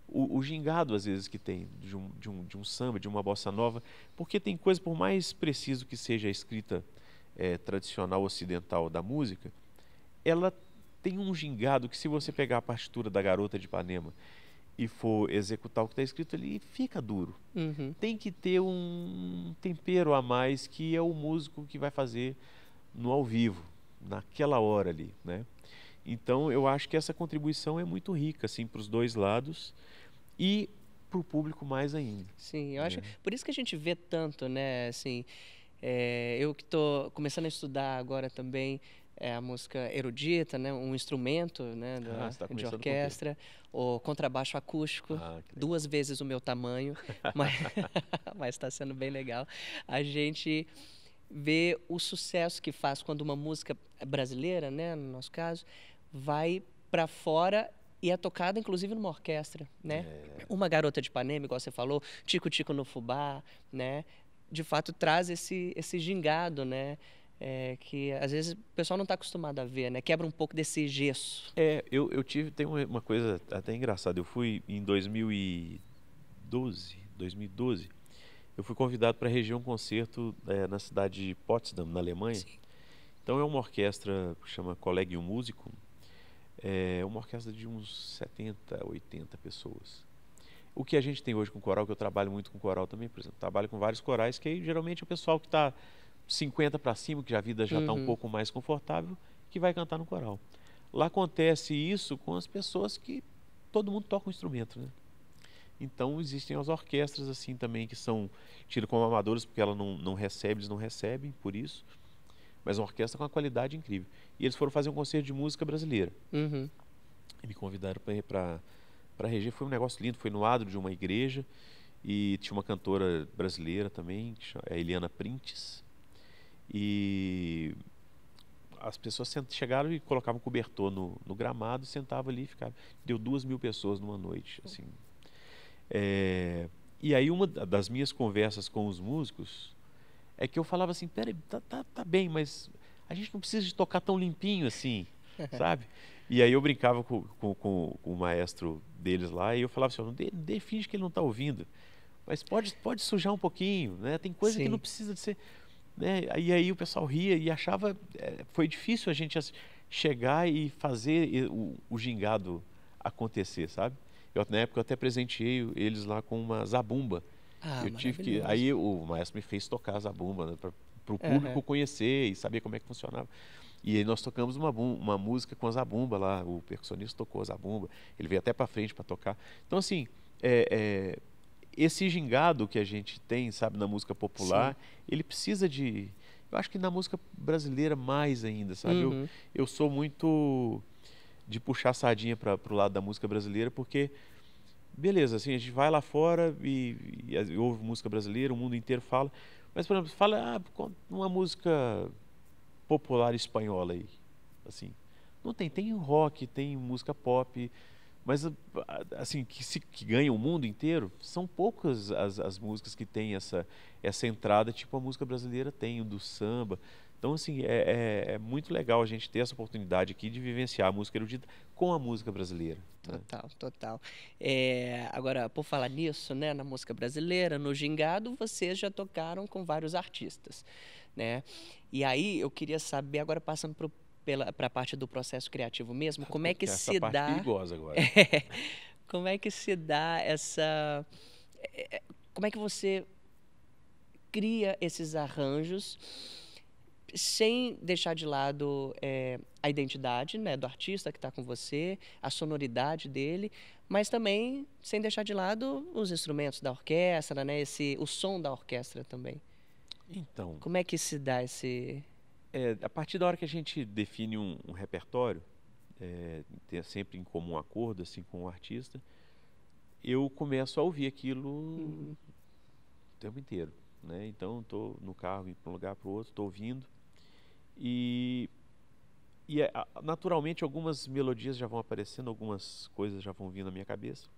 o gingado, às vezes, que tem de um samba, de uma bossa nova, porque tem coisa, por mais preciso que seja a escrita tradicional ocidental da música, ela tem um gingado que, se você pegar a partitura da Garota de Ipanema e for executar o que está escrito ali, fica duro. Tem que ter um tempero a mais, que é o músico que vai fazer no ao vivo, naquela hora ali, né? Então, eu acho que essa contribuição é muito rica, assim, para os dois lados e para o público mais ainda. Sim, eu acho. Por isso que a gente vê tanto, né? Assim, eu que estou começando a estudar agora também a música erudita, né? Um instrumento, né? Você tá de começando orquestra, o contrabaixo acústico, 2 vezes o meu tamanho, mas está sendo bem legal. A gente vê o sucesso que faz quando uma música brasileira, né? No nosso caso, vai para fora e é tocada, inclusive, numa orquestra, né? Uma Garota de Ipanema, igual você falou, Tico Tico no Fubá, né? De fato, traz esse gingado, né? Que, às vezes, o pessoal não está acostumado a ver, né? Quebra um pouco desse gesso. Tem uma coisa até engraçada. Eu fui em 2012, eu fui convidado para reger um concerto na cidade de Potsdam, na Alemanha. Sim. Então, é uma orquestra que chama Collegium Musicum. É uma orquestra de uns 70, 80 pessoas. O que a gente tem hoje com coral, que eu trabalho muito com coral também, por exemplo, trabalho com vários corais, que aí geralmente é o pessoal que está 50 para cima, que a vida já está um pouco mais confortável, que vai cantar no coral. Lá acontece isso com as pessoas que todo mundo toca um instrumento, né? Então, existem as orquestras assim também, que são tidas como amadoras, porque ela não recebe, eles não recebem por isso, mas uma orquestra com uma qualidade incrível. E eles foram fazer um concerto de música brasileira. E me convidaram para reger. Foi um negócio lindo, foi no adro de uma igreja, e tinha uma cantora brasileira também, a Eliana Printes. E as pessoas chegaram e colocavam cobertor no gramado, sentavam ali e ficavam. Deu 2.000 pessoas numa noite, assim. E aí uma das minhas conversas com os músicos é que eu falava assim, peraí, tá bem, mas a gente não precisa de tocar tão limpinho assim, sabe? E aí eu brincava com o maestro deles lá e eu falava assim, finge que ele não está ouvindo, mas pode sujar um pouquinho, né? Tem coisa que não Sim. precisa de ser, né? E aí o pessoal ria e achava, foi difícil a gente chegar e fazer o gingado acontecer, sabe? Na época eu até presenteei eles lá com uma zabumba. Ah, Eu tive que, maravilhoso. aí o maestro me fez tocar a zabumba, né, para o Aham. público conhecer e saber como é que funcionava. E aí nós tocamos uma música com a zabumba lá, o percussionista tocou a zabumba, ele veio até para frente para tocar. Então assim, esse gingado que a gente tem, sabe, na música Sim. popular, ele precisa de, eu acho que na música brasileira mais ainda, sabe? Uhum. Eu sou muito de puxar a sardinha para o lado da música brasileira, porque beleza, assim, a gente vai lá fora e ouve música brasileira, o mundo inteiro fala, mas, por exemplo, fala uma música popular espanhola aí, assim, não tem rock, tem música pop, mas, assim, que ganha o mundo inteiro, são poucas as músicas que têm essa entrada, tipo a música brasileira tem, o do samba. Então, assim, é muito legal a gente ter essa oportunidade aqui de vivenciar a música erudita com a música brasileira, né? Total, total. Agora, por falar nisso, né, na música brasileira, no Gingado, vocês já tocaram com vários artistas, né? E aí eu queria saber, agora passando para a parte do processo criativo mesmo, como é que Que é essa se parte dá, perigosa agora. como é que se dá essa, como é que você cria esses arranjos sem deixar de lado a identidade, né, do artista que está com você, a sonoridade dele, mas também sem deixar de lado os instrumentos da orquestra, né, o som da orquestra também. Então, Como é que se dá esse... a partir da hora que a gente define um repertório, ter sempre em comum acordo assim, com o artista, eu começo a ouvir aquilo Uhum, o tempo inteiro, né? Então, estou no carro, indo para um lugar para o outro, estou ouvindo, e, naturalmente algumas melodias já vão aparecendo, algumas coisas já vão vindo na minha cabeça.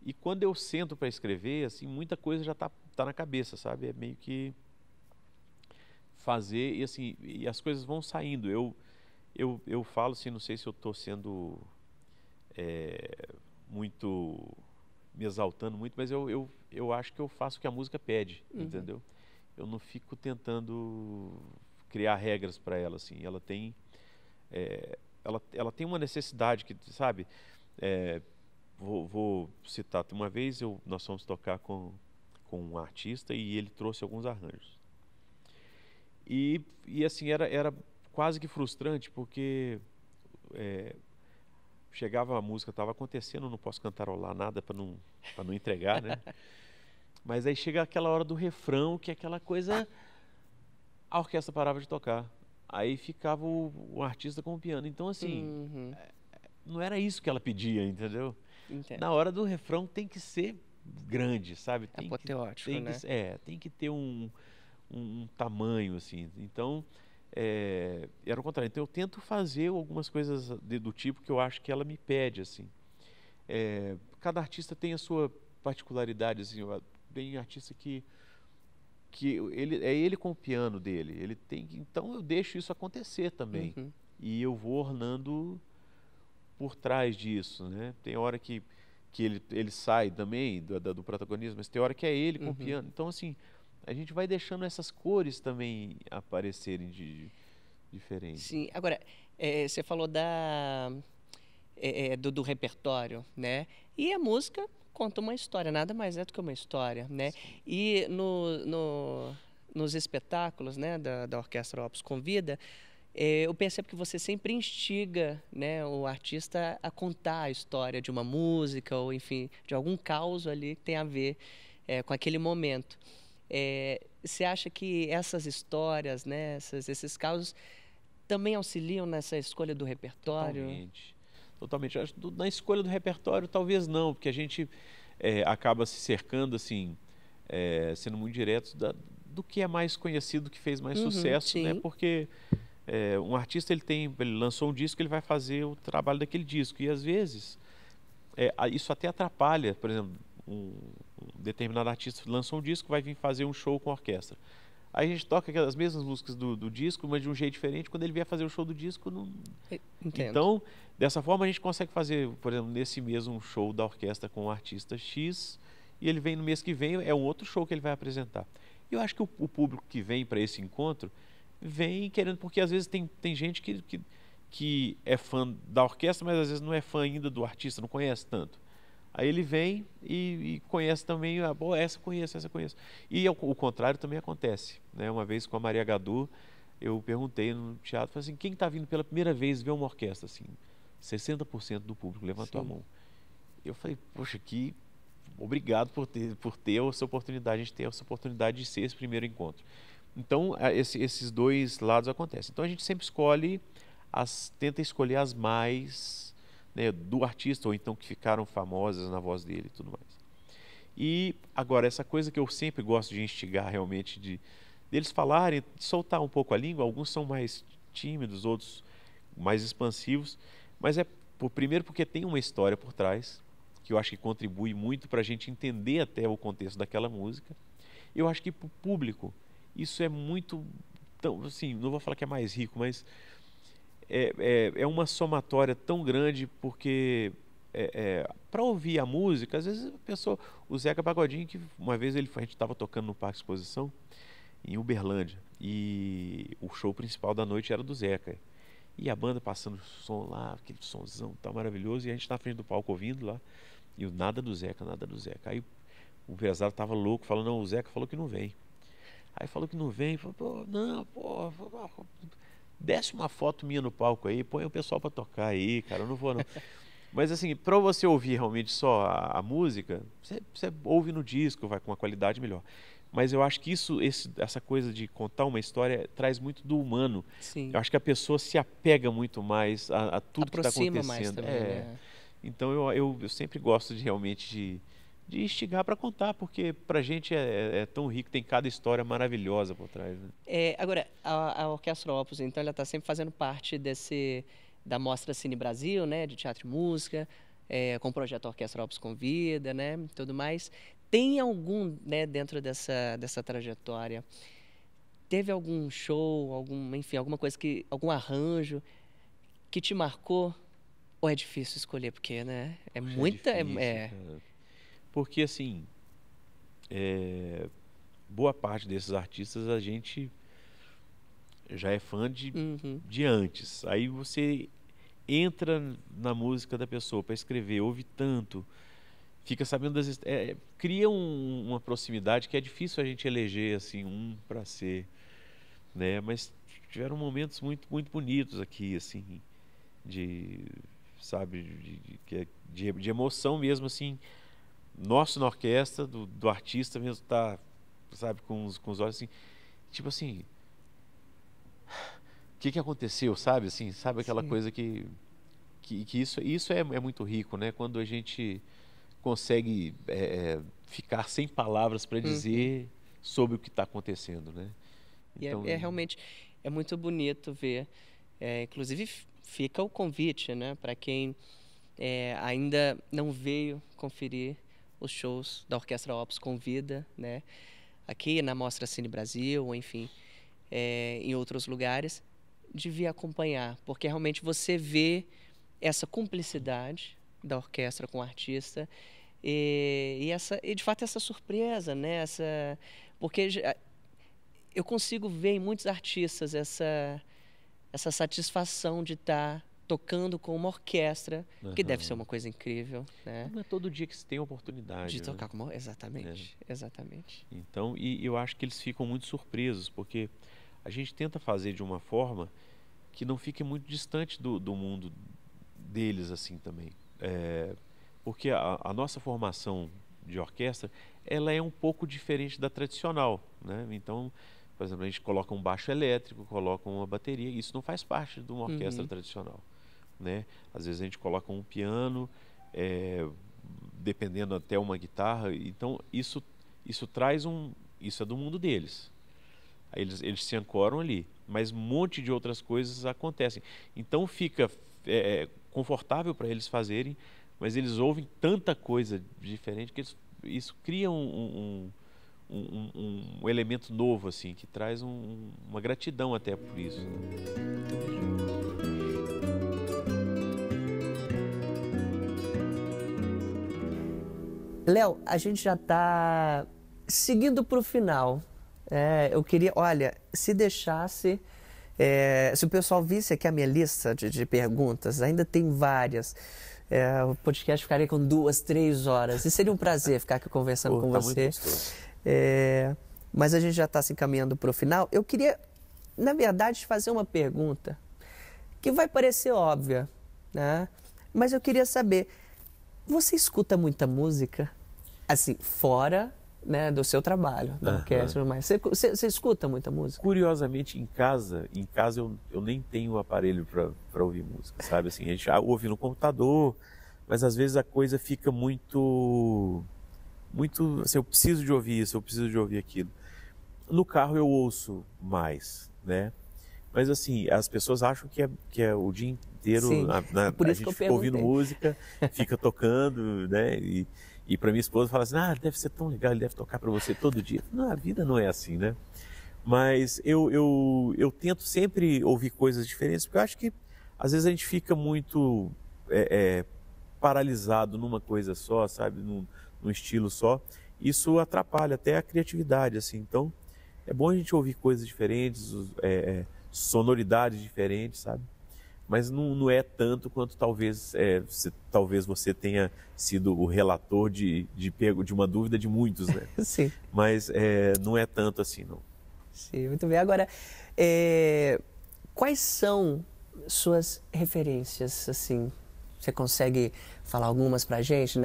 E quando eu sento para escrever, assim, muita coisa já tá na cabeça, sabe? É meio que fazer e assim, e as coisas vão saindo. Eu falo assim, não sei se eu estou sendo muito me exaltando muito, mas eu acho que eu faço o que a música pede, uhum, entendeu? Eu não fico tentando criar regras para ela, assim. Ela tem, ela tem uma necessidade que, sabe? É, vou citar. Uma vez nós fomos tocar com um artista e ele trouxe alguns arranjos. E assim, era quase que frustrante, porque chegava a música, estava acontecendo, eu não posso cantarolar nada para não entregar, né? Mas aí chega aquela hora do refrão, que é aquela coisa, a orquestra parava de tocar. Aí ficava o artista com o piano. Então, assim, uhum, não era isso que ela pedia, entendeu? entendo. Na hora do refrão tem que ser grande, sabe? Apoteótico, né? Tem que ter um tamanho, assim. Então, era o contrário. Então, eu tento fazer algumas coisas do tipo que eu acho que ela me pede, assim. Cada artista tem a sua particularidade, assim. Tem artista que ele com o piano dele. Então, eu deixo isso acontecer também. Uhum, E eu vou ornando por trás disso, né? Tem hora que ele sai também do protagonismo, mas tem hora que é ele com o uhum. piano. Então, assim, a gente vai deixando essas cores também aparecerem diferente. Sim, agora, você falou do repertório, né? E a música conta uma história, nada mais é do que uma história, né? Sim. E nos espetáculos, né, da Orquestra Opus Convida, eu percebo que você sempre instiga, né, o artista a contar a história de uma música ou, enfim, de algum caos ali que tem a ver com aquele momento. Você acha que essas histórias, né, esses causos também auxiliam nessa escolha do repertório? Totalmente. Totalmente. Eu acho que na escolha do repertório, talvez não, porque a gente acaba se cercando, assim, sendo muito direto do que é mais conhecido, que fez mais Uhum, sucesso, né? sim. Porque um artista ele lançou um disco, ele vai fazer o trabalho daquele disco e às vezes isso até atrapalha. Por exemplo, um determinado artista lançou um disco, vai vir fazer um show com a orquestra. Aí a gente toca as mesmas músicas do disco, mas de um jeito diferente. Quando ele vier fazer o show do disco, não... Entendo. Então, dessa forma a gente consegue fazer, por exemplo, nesse mês um show da orquestra com o artista X, e ele vem no mês que vem, é um outro show que ele vai apresentar. Eu acho que o público que vem para esse encontro vem querendo, porque às vezes tem gente que é fã da orquestra, mas às vezes não é fã ainda do artista, não conhece tanto. Aí ele vem e conhece também, essa conheço, essa conheço. E o contrário também acontece, né? Uma vez com a Maria Gadu, eu perguntei no teatro, falei assim, quem está vindo pela primeira vez ver uma orquestra? Assim, 60% do público levantou a mão. Eu falei, poxa, que obrigado por ter essa oportunidade, a gente ter essa oportunidade de ser esse primeiro encontro. Então, esses dois lados acontecem. Então, a gente sempre tenta escolher as mais, né, do artista, ou então que ficaram famosas na voz dele e tudo mais. E, agora, essa coisa que eu sempre gosto de instigar realmente, deles falarem, de soltar um pouco a língua, alguns são mais tímidos, outros mais expansivos, mas primeiro porque tem uma história por trás, que eu acho que contribui muito para a gente entender até o contexto daquela música. Eu acho que para o público, isso é muito, assim, não vou falar que é mais rico, mas é uma somatória tão grande, porque para ouvir a música, às vezes a pessoa, o Zeca Pagodinho, que uma vez a gente estava tocando no Parque Exposição, em Uberlândia, e o show principal da noite era do Zeca. E a banda passando som lá, aquele somzão tão maravilhoso, e a gente na frente do palco ouvindo lá, e nada do Zeca, nada do Zeca. Aí o empresário estava louco, falando, não, o Zeca falou que não vem. Aí falou que não vem, falou, desce uma foto minha no palco aí, põe o pessoal para tocar aí, cara, eu não vou não. Mas assim, para você ouvir realmente só a música, você ouve no disco, vai com uma qualidade melhor. Mas eu acho que essa coisa de contar uma história traz muito do humano. Sim. Eu acho que a pessoa se apega muito mais a tudo que está Aproxima acontecendo. mais também, né? Então eu sempre gosto de realmente de instigar para contar, porque para a gente é tão rico, tem cada história maravilhosa por trás, né? Agora, a Orquestra Opus, então, ela está sempre fazendo parte da Mostra Cine Brasil, né, de teatro e música, com o projeto Orquestra Opus Convida, né, tudo mais. Tem algum, né, dentro dessa trajetória, teve algum show, enfim, alguma coisa algum arranjo que te marcou? Ou é difícil escolher? Porque, né, é muita... É difícil, cara. Porque, assim, boa parte desses artistas a gente já é fã de antes. Aí você entra na música da pessoa para escrever, ouve tanto, fica sabendo cria uma proximidade que é difícil a gente eleger assim para ser, né? Mas tiveram momentos muito muito bonitos aqui, assim, sabe, de emoção mesmo, assim, nosso na orquestra, do artista mesmo tá, sabe, com os olhos assim, tipo assim, o que aconteceu, sabe, assim, sabe aquela Sim. coisa que isso é muito rico, né? Quando a gente consegue ficar sem palavras para dizer sobre o que está acontecendo, né? Então, E realmente é muito bonito ver. Inclusive fica o convite, né, para quem ainda não veio conferir os shows da Orquestra Opus Convida, né, aqui na Mostra Cine Brasil, ou enfim, em outros lugares, de vir acompanhar, porque realmente você vê essa cumplicidade da orquestra com o artista e de fato essa surpresa, né? Porque eu consigo ver em muitos artistas essa satisfação de estar tocando com uma orquestra, que deve ser uma coisa incrível, né? Não é todo dia que se tem a oportunidade De tocar né? com uma... Exatamente, exatamente. Então, e eu acho que eles ficam muito surpresos, porque a gente tenta fazer de uma forma que não fique muito distante do mundo deles, assim, também. Porque a nossa formação de orquestra, ela é um pouco diferente da tradicional, né? Então, por exemplo, a gente coloca um baixo elétrico, coloca uma bateria, isso não faz parte de uma orquestra tradicional, né? Às vezes a gente coloca um piano, dependendo até uma guitarra, então isso traz isso é do mundo deles. Aí eles se ancoram ali, mas um monte de outras coisas acontecem. Então fica confortável para eles fazerem, mas eles ouvem tanta coisa diferente que isso cria um elemento novo, assim, que traz uma gratidão até por isso, né? Léo, a gente já está seguindo para o final. Eu queria, olha, se deixasse, se o pessoal visse aqui a minha lista de perguntas, ainda tem várias. O podcast ficaria com 2, 3 horas. E seria um prazer ficar aqui conversando com você. Mas a gente já está se encaminhando para o final. Eu queria, na verdade, te fazer uma pergunta que vai parecer óbvia, né? Mas eu queria saber, você escuta muita música? Assim, fora, né, do seu trabalho, da orquestra, mas você escuta muita música? Curiosamente, em casa eu nem tenho aparelho para ouvir música, sabe? Assim, a gente ouve no computador, mas às vezes a coisa fica muito, assim, eu preciso de ouvir isso, eu preciso de ouvir aquilo. No carro eu ouço mais, né? Mas assim, as pessoas acham que é o dia inteiro por a isso gente que eu fica ouvindo música, fica tocando, né? E para minha esposa fala assim, deve ser tão legal, ele deve tocar para você todo dia. Não, a vida não é assim, né? Mas eu tento sempre ouvir coisas diferentes, porque eu acho que às vezes a gente fica muito paralisado numa coisa só, sabe? Num estilo só. Isso atrapalha até a criatividade, assim. Então, é bom a gente ouvir coisas diferentes, sonoridades diferentes, sabe? Mas não é tanto quanto talvez você tenha sido o relator de uma dúvida de muitos, né? Sim. Mas não é tanto assim, não. Sim, muito bem. Agora, quais são suas referências, assim? Você consegue falar algumas pra gente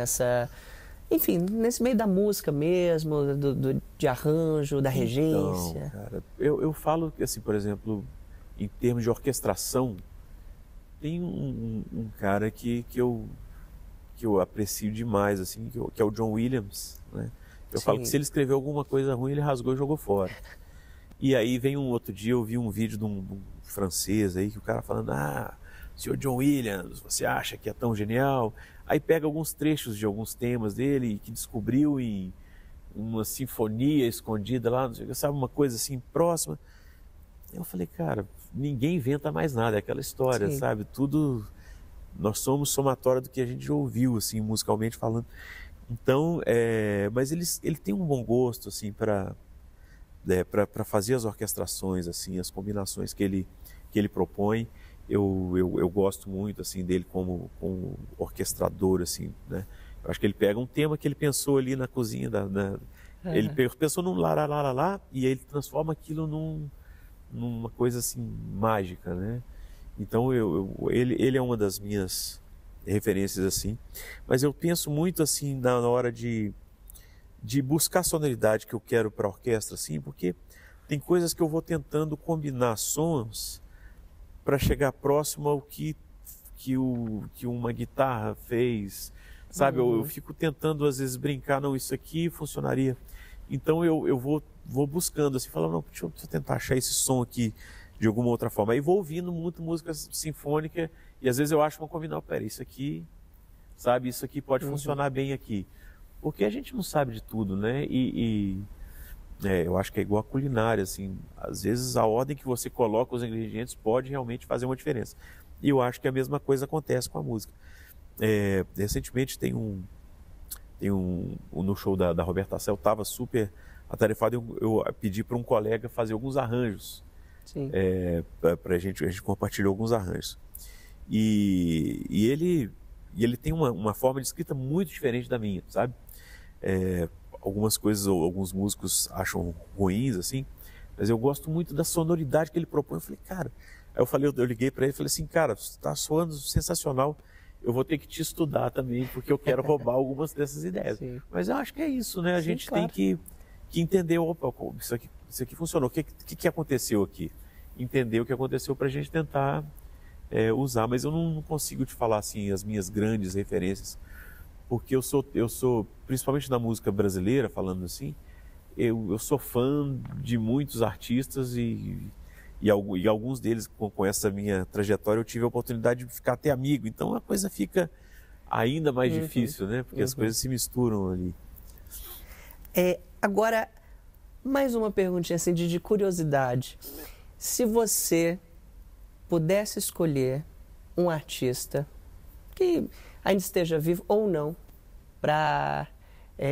enfim, nesse meio da música mesmo, de arranjo, da regência? Então, cara, eu falo que, assim, por exemplo, em termos de orquestração, tem um cara que eu aprecio demais, assim, que é o John Williams, né? Eu falo que se ele escreveu alguma coisa ruim, ele rasgou e jogou fora. E aí vem um outro dia, eu vi um vídeo de um francês aí, que o cara falando, senhor John Williams, você acha que é tão genial? Aí pega alguns trechos de alguns temas dele, que descobriu em uma sinfonia escondida lá, não sei o que, sabe, uma coisa assim próxima. Eu falei, cara, ninguém inventa mais nada, é aquela história, sabe? Tudo, nós somos somatória do que a gente já ouviu, assim, musicalmente falando. Então, mas ele tem um bom gosto, assim, para fazer as orquestrações, assim, as combinações que ele propõe. Eu gosto muito, assim, dele como orquestrador, assim, né? Eu acho que ele pega um tema que ele pensou ali na cozinha, ele pensou num lá, lá, lá, lá, lá, e ele transforma aquilo numa coisa assim mágica, né? Então ele é uma das minhas referências, assim, mas eu penso muito assim na hora de buscar a sonoridade que eu quero para a orquestra, assim, porque tem coisas que eu vou tentando combinar sons para chegar próximo ao que uma guitarra fez, sabe? Eu fico tentando às vezes brincar, não, isso aqui funcionaria. Então eu vou buscando, assim, falando, não, deixa eu tentar achar esse som aqui de alguma outra forma. Aí vou ouvindo muito música sinfônica e às vezes eu acho uma combinação, pera, isso aqui, sabe, isso aqui pode funcionar bem aqui. Porque a gente não sabe de tudo, né? Eu acho que é igual a culinária, assim, às vezes a ordem que você coloca os ingredientes pode realmente fazer uma diferença. E eu acho que a mesma coisa acontece com a música. Recentemente no show da Roberta Sell, estava super atarefado, eu pedi para um colega fazer alguns arranjos. A gente compartilhou alguns arranjos. E ele tem uma forma de escrita muito diferente da minha, sabe? Algumas coisas, alguns músicos acham ruins, assim, mas eu gosto muito da sonoridade que ele propõe. Eu falei, cara, eu liguei para ele e falei assim, cara, está soando sensacional, eu vou ter que te estudar também, porque eu quero roubar algumas dessas ideias. Mas eu acho que é isso, né? A gente tem que entender, opa, isso aqui funcionou, o que aconteceu aqui? Entender o que aconteceu para a gente tentar usar, mas eu não consigo te falar assim as minhas grandes referências, porque eu sou principalmente na música brasileira, falando assim, eu sou fã de muitos artistas e alguns deles, com essa minha trajetória, eu tive a oportunidade de ficar até amigo, então a coisa fica ainda mais difícil, né? Porque as coisas se misturam ali. Agora, Mais uma perguntinha assim de curiosidade. Se você pudesse escolher um artista que ainda esteja vivo ou não para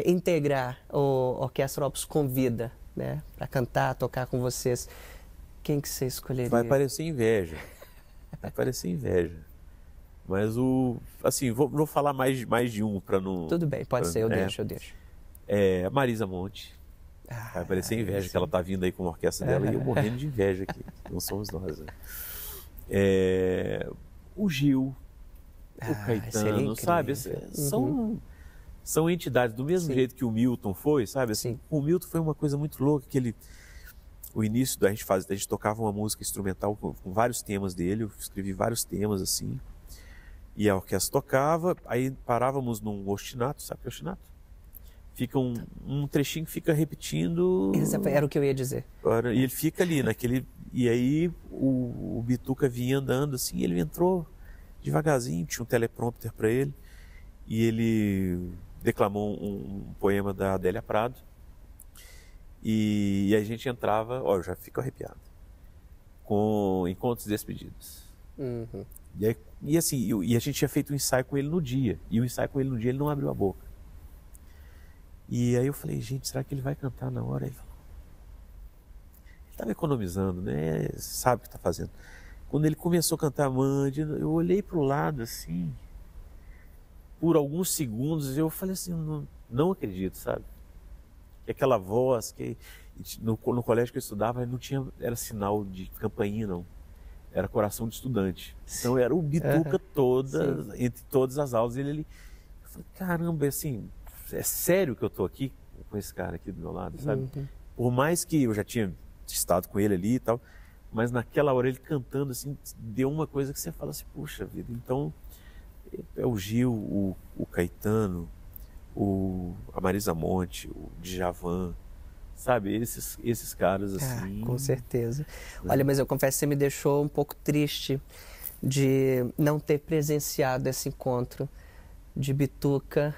integrar o Orquestra Opus Convida, né, para cantar, tocar com vocês, quem que você escolheria? Vai parecer inveja. Vai parecer inveja. Mas assim, vou falar mais de um para não... Tudo bem, pode ser, eu deixo. Marisa Monte. Vai parecer inveja que ela tá vindo aí com a orquestra dela e eu morrendo de inveja aqui. Não somos nós, né? O Gil, o Caetano, sabe? São entidades do mesmo jeito que o Milton foi, sabe? Assim, o Milton foi uma coisa muito louca, que o início a gente tocava uma música instrumental com vários temas dele, eu escrevi vários temas assim, e a orquestra tocava, aí parávamos num ostinato, sabe o que é ostinato? Fica um trechinho que fica repetindo. Era o que eu ia dizer. E ele fica ali naquele. E aí o Bituca vinha andando assim, ele entrou devagarzinho, tinha um teleprompter para ele, e ele declamou um poema da Adélia Prado. E a gente entrava, eu já fico arrepiado, com Encontros e Despedidas. Uhum. E a gente tinha feito um ensaio com ele no dia, e o ensaio com ele no dia ele não abriu a boca. E aí eu falei, gente, será que ele vai cantar na hora? Ele falou, ele estava economizando, né? Sabe o que está fazendo. Quando ele começou a cantar Mande, eu olhei para o lado assim, por alguns segundos, eu falei assim, não acredito, sabe? Que aquela voz, que no colégio que eu estudava, não tinha, era sinal de campainha, não. Era coração de estudante. Então era o Bituca entre todas as aulas. Eu falei, caramba, assim... É sério que eu tô aqui com esse cara aqui do meu lado, sabe? Uhum. Por mais que eu já tinha estado com ele ali e tal, mas naquela hora ele cantando assim, deu uma coisa que você fala assim, puxa vida, então é o Gil, o Caetano, a Marisa Monte, o Djavan, sabe? Esses caras assim... Com certeza. Olha, mas eu confesso que você me deixou um pouco triste de não ter presenciado esse encontro de Bituca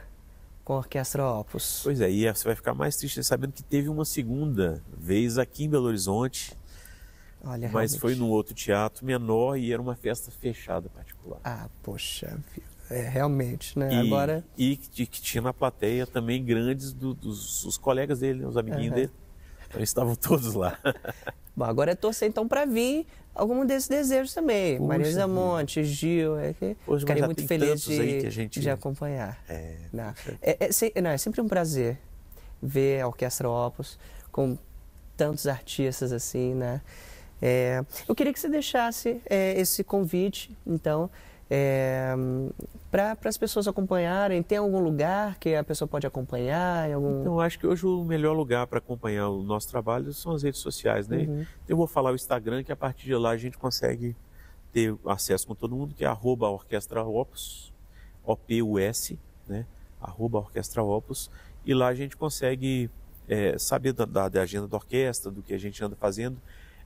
com a Orquestra Opus. Pois é, e você vai ficar mais triste sabendo que teve uma segunda vez aqui em Belo Horizonte, olha, mas realmente foi num outro teatro menor e era uma festa fechada particular. Poxa vida, realmente, né? Agora... E que tinha na plateia também grandes dos colegas dele, os amiguinhos dele, então estavam todos lá. Bom, agora é torcer então para vir algum desses desejos também. Puxa, Marisa Monte, Gil, ficaria muito feliz de acompanhar. É sempre um prazer ver a Orquestra Opus com tantos artistas assim, né? Eu queria que você deixasse esse convite, então, para as pessoas acompanharem. Tem algum lugar que a pessoa pode acompanhar? Então, acho que hoje o melhor lugar para acompanhar o nosso trabalho são as redes sociais, né? Uhum. Eu vou falar o Instagram, que a partir de lá a gente consegue ter acesso com todo mundo, que é @orquestraopus, OPUS, né? @orquestraopus, e lá a gente consegue saber da agenda da orquestra, do que a gente anda fazendo.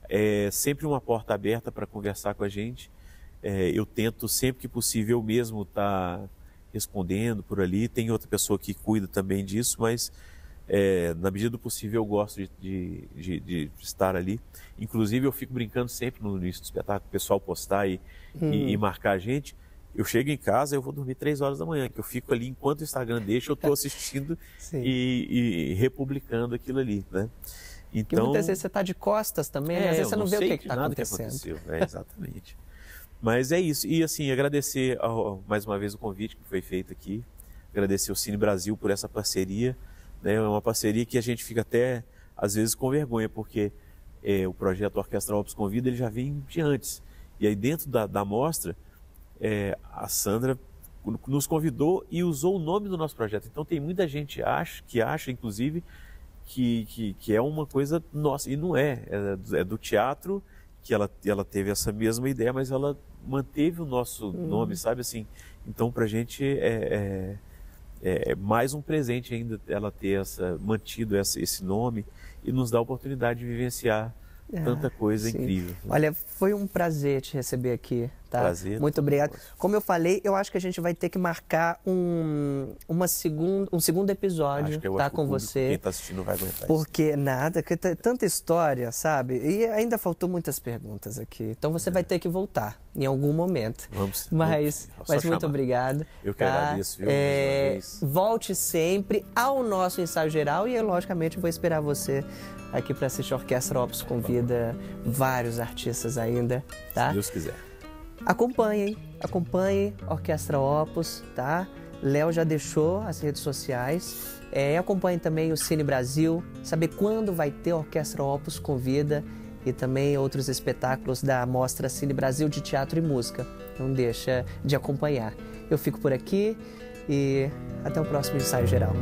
É sempre uma porta aberta para conversar com a gente. Eu tento sempre que possível eu mesmo estar respondendo por ali. Tem outra pessoa que cuida também disso, mas na medida do possível eu gosto de estar ali. Inclusive eu fico brincando sempre no início do espetáculo, o pessoal postar e marcar a gente. Eu chego em casa, eu vou dormir 3 horas da manhã, que eu fico ali enquanto o Instagram deixa, eu estou assistindo e republicando aquilo ali, né? Então, que muitas vezes você está de costas também, né? Às vezes você não vê o que está acontecendo. Exatamente. Mas é isso. E assim, agradecer mais uma vez o convite que foi feito aqui. Agradecer ao Cine Brasil por essa parceria. Né? É uma parceria que a gente fica até, às vezes, com vergonha, porque o projeto Orquestra Opus Convida, ele já vem de antes. E aí dentro da mostra, a Sandra nos convidou e usou o nome do nosso projeto. Então tem muita gente que acha, inclusive, que é uma coisa nossa. E não é. É do teatro, que ela teve essa mesma ideia, mas ela manteve o nosso nome, sabe assim? Então, para a gente é mais um presente ainda ela ter mantido esse nome e nos dá a oportunidade de vivenciar tanta coisa incrível. Olha, foi um prazer te receber aqui, tá? Prazer. Muito obrigado. Como eu falei, eu acho que a gente vai ter que marcar um segundo episódio, tá, com você. Quem está assistindo vai aguentar porque isso. Nada, que tanta história, sabe? E ainda faltou muitas perguntas aqui. Então você vai ter que voltar em algum momento. Vamos. Mas muito obrigado. Eu que agradeço, viu? Mais uma vez. Volte sempre ao nosso ensaio geral e eu, logicamente, vou esperar você aqui para assistir a Orquestra Opus. Convida vários artistas ainda, tá? Se Deus quiser. Acompanhem Orquestra Opus, tá? Léo já deixou as redes sociais. Acompanhem também o Cine Brasil, saber quando vai ter Orquestra Opus Convida e também outros espetáculos da Mostra Cine Brasil de Teatro e Música. Não deixa de acompanhar. Eu fico por aqui e até o próximo ensaio geral.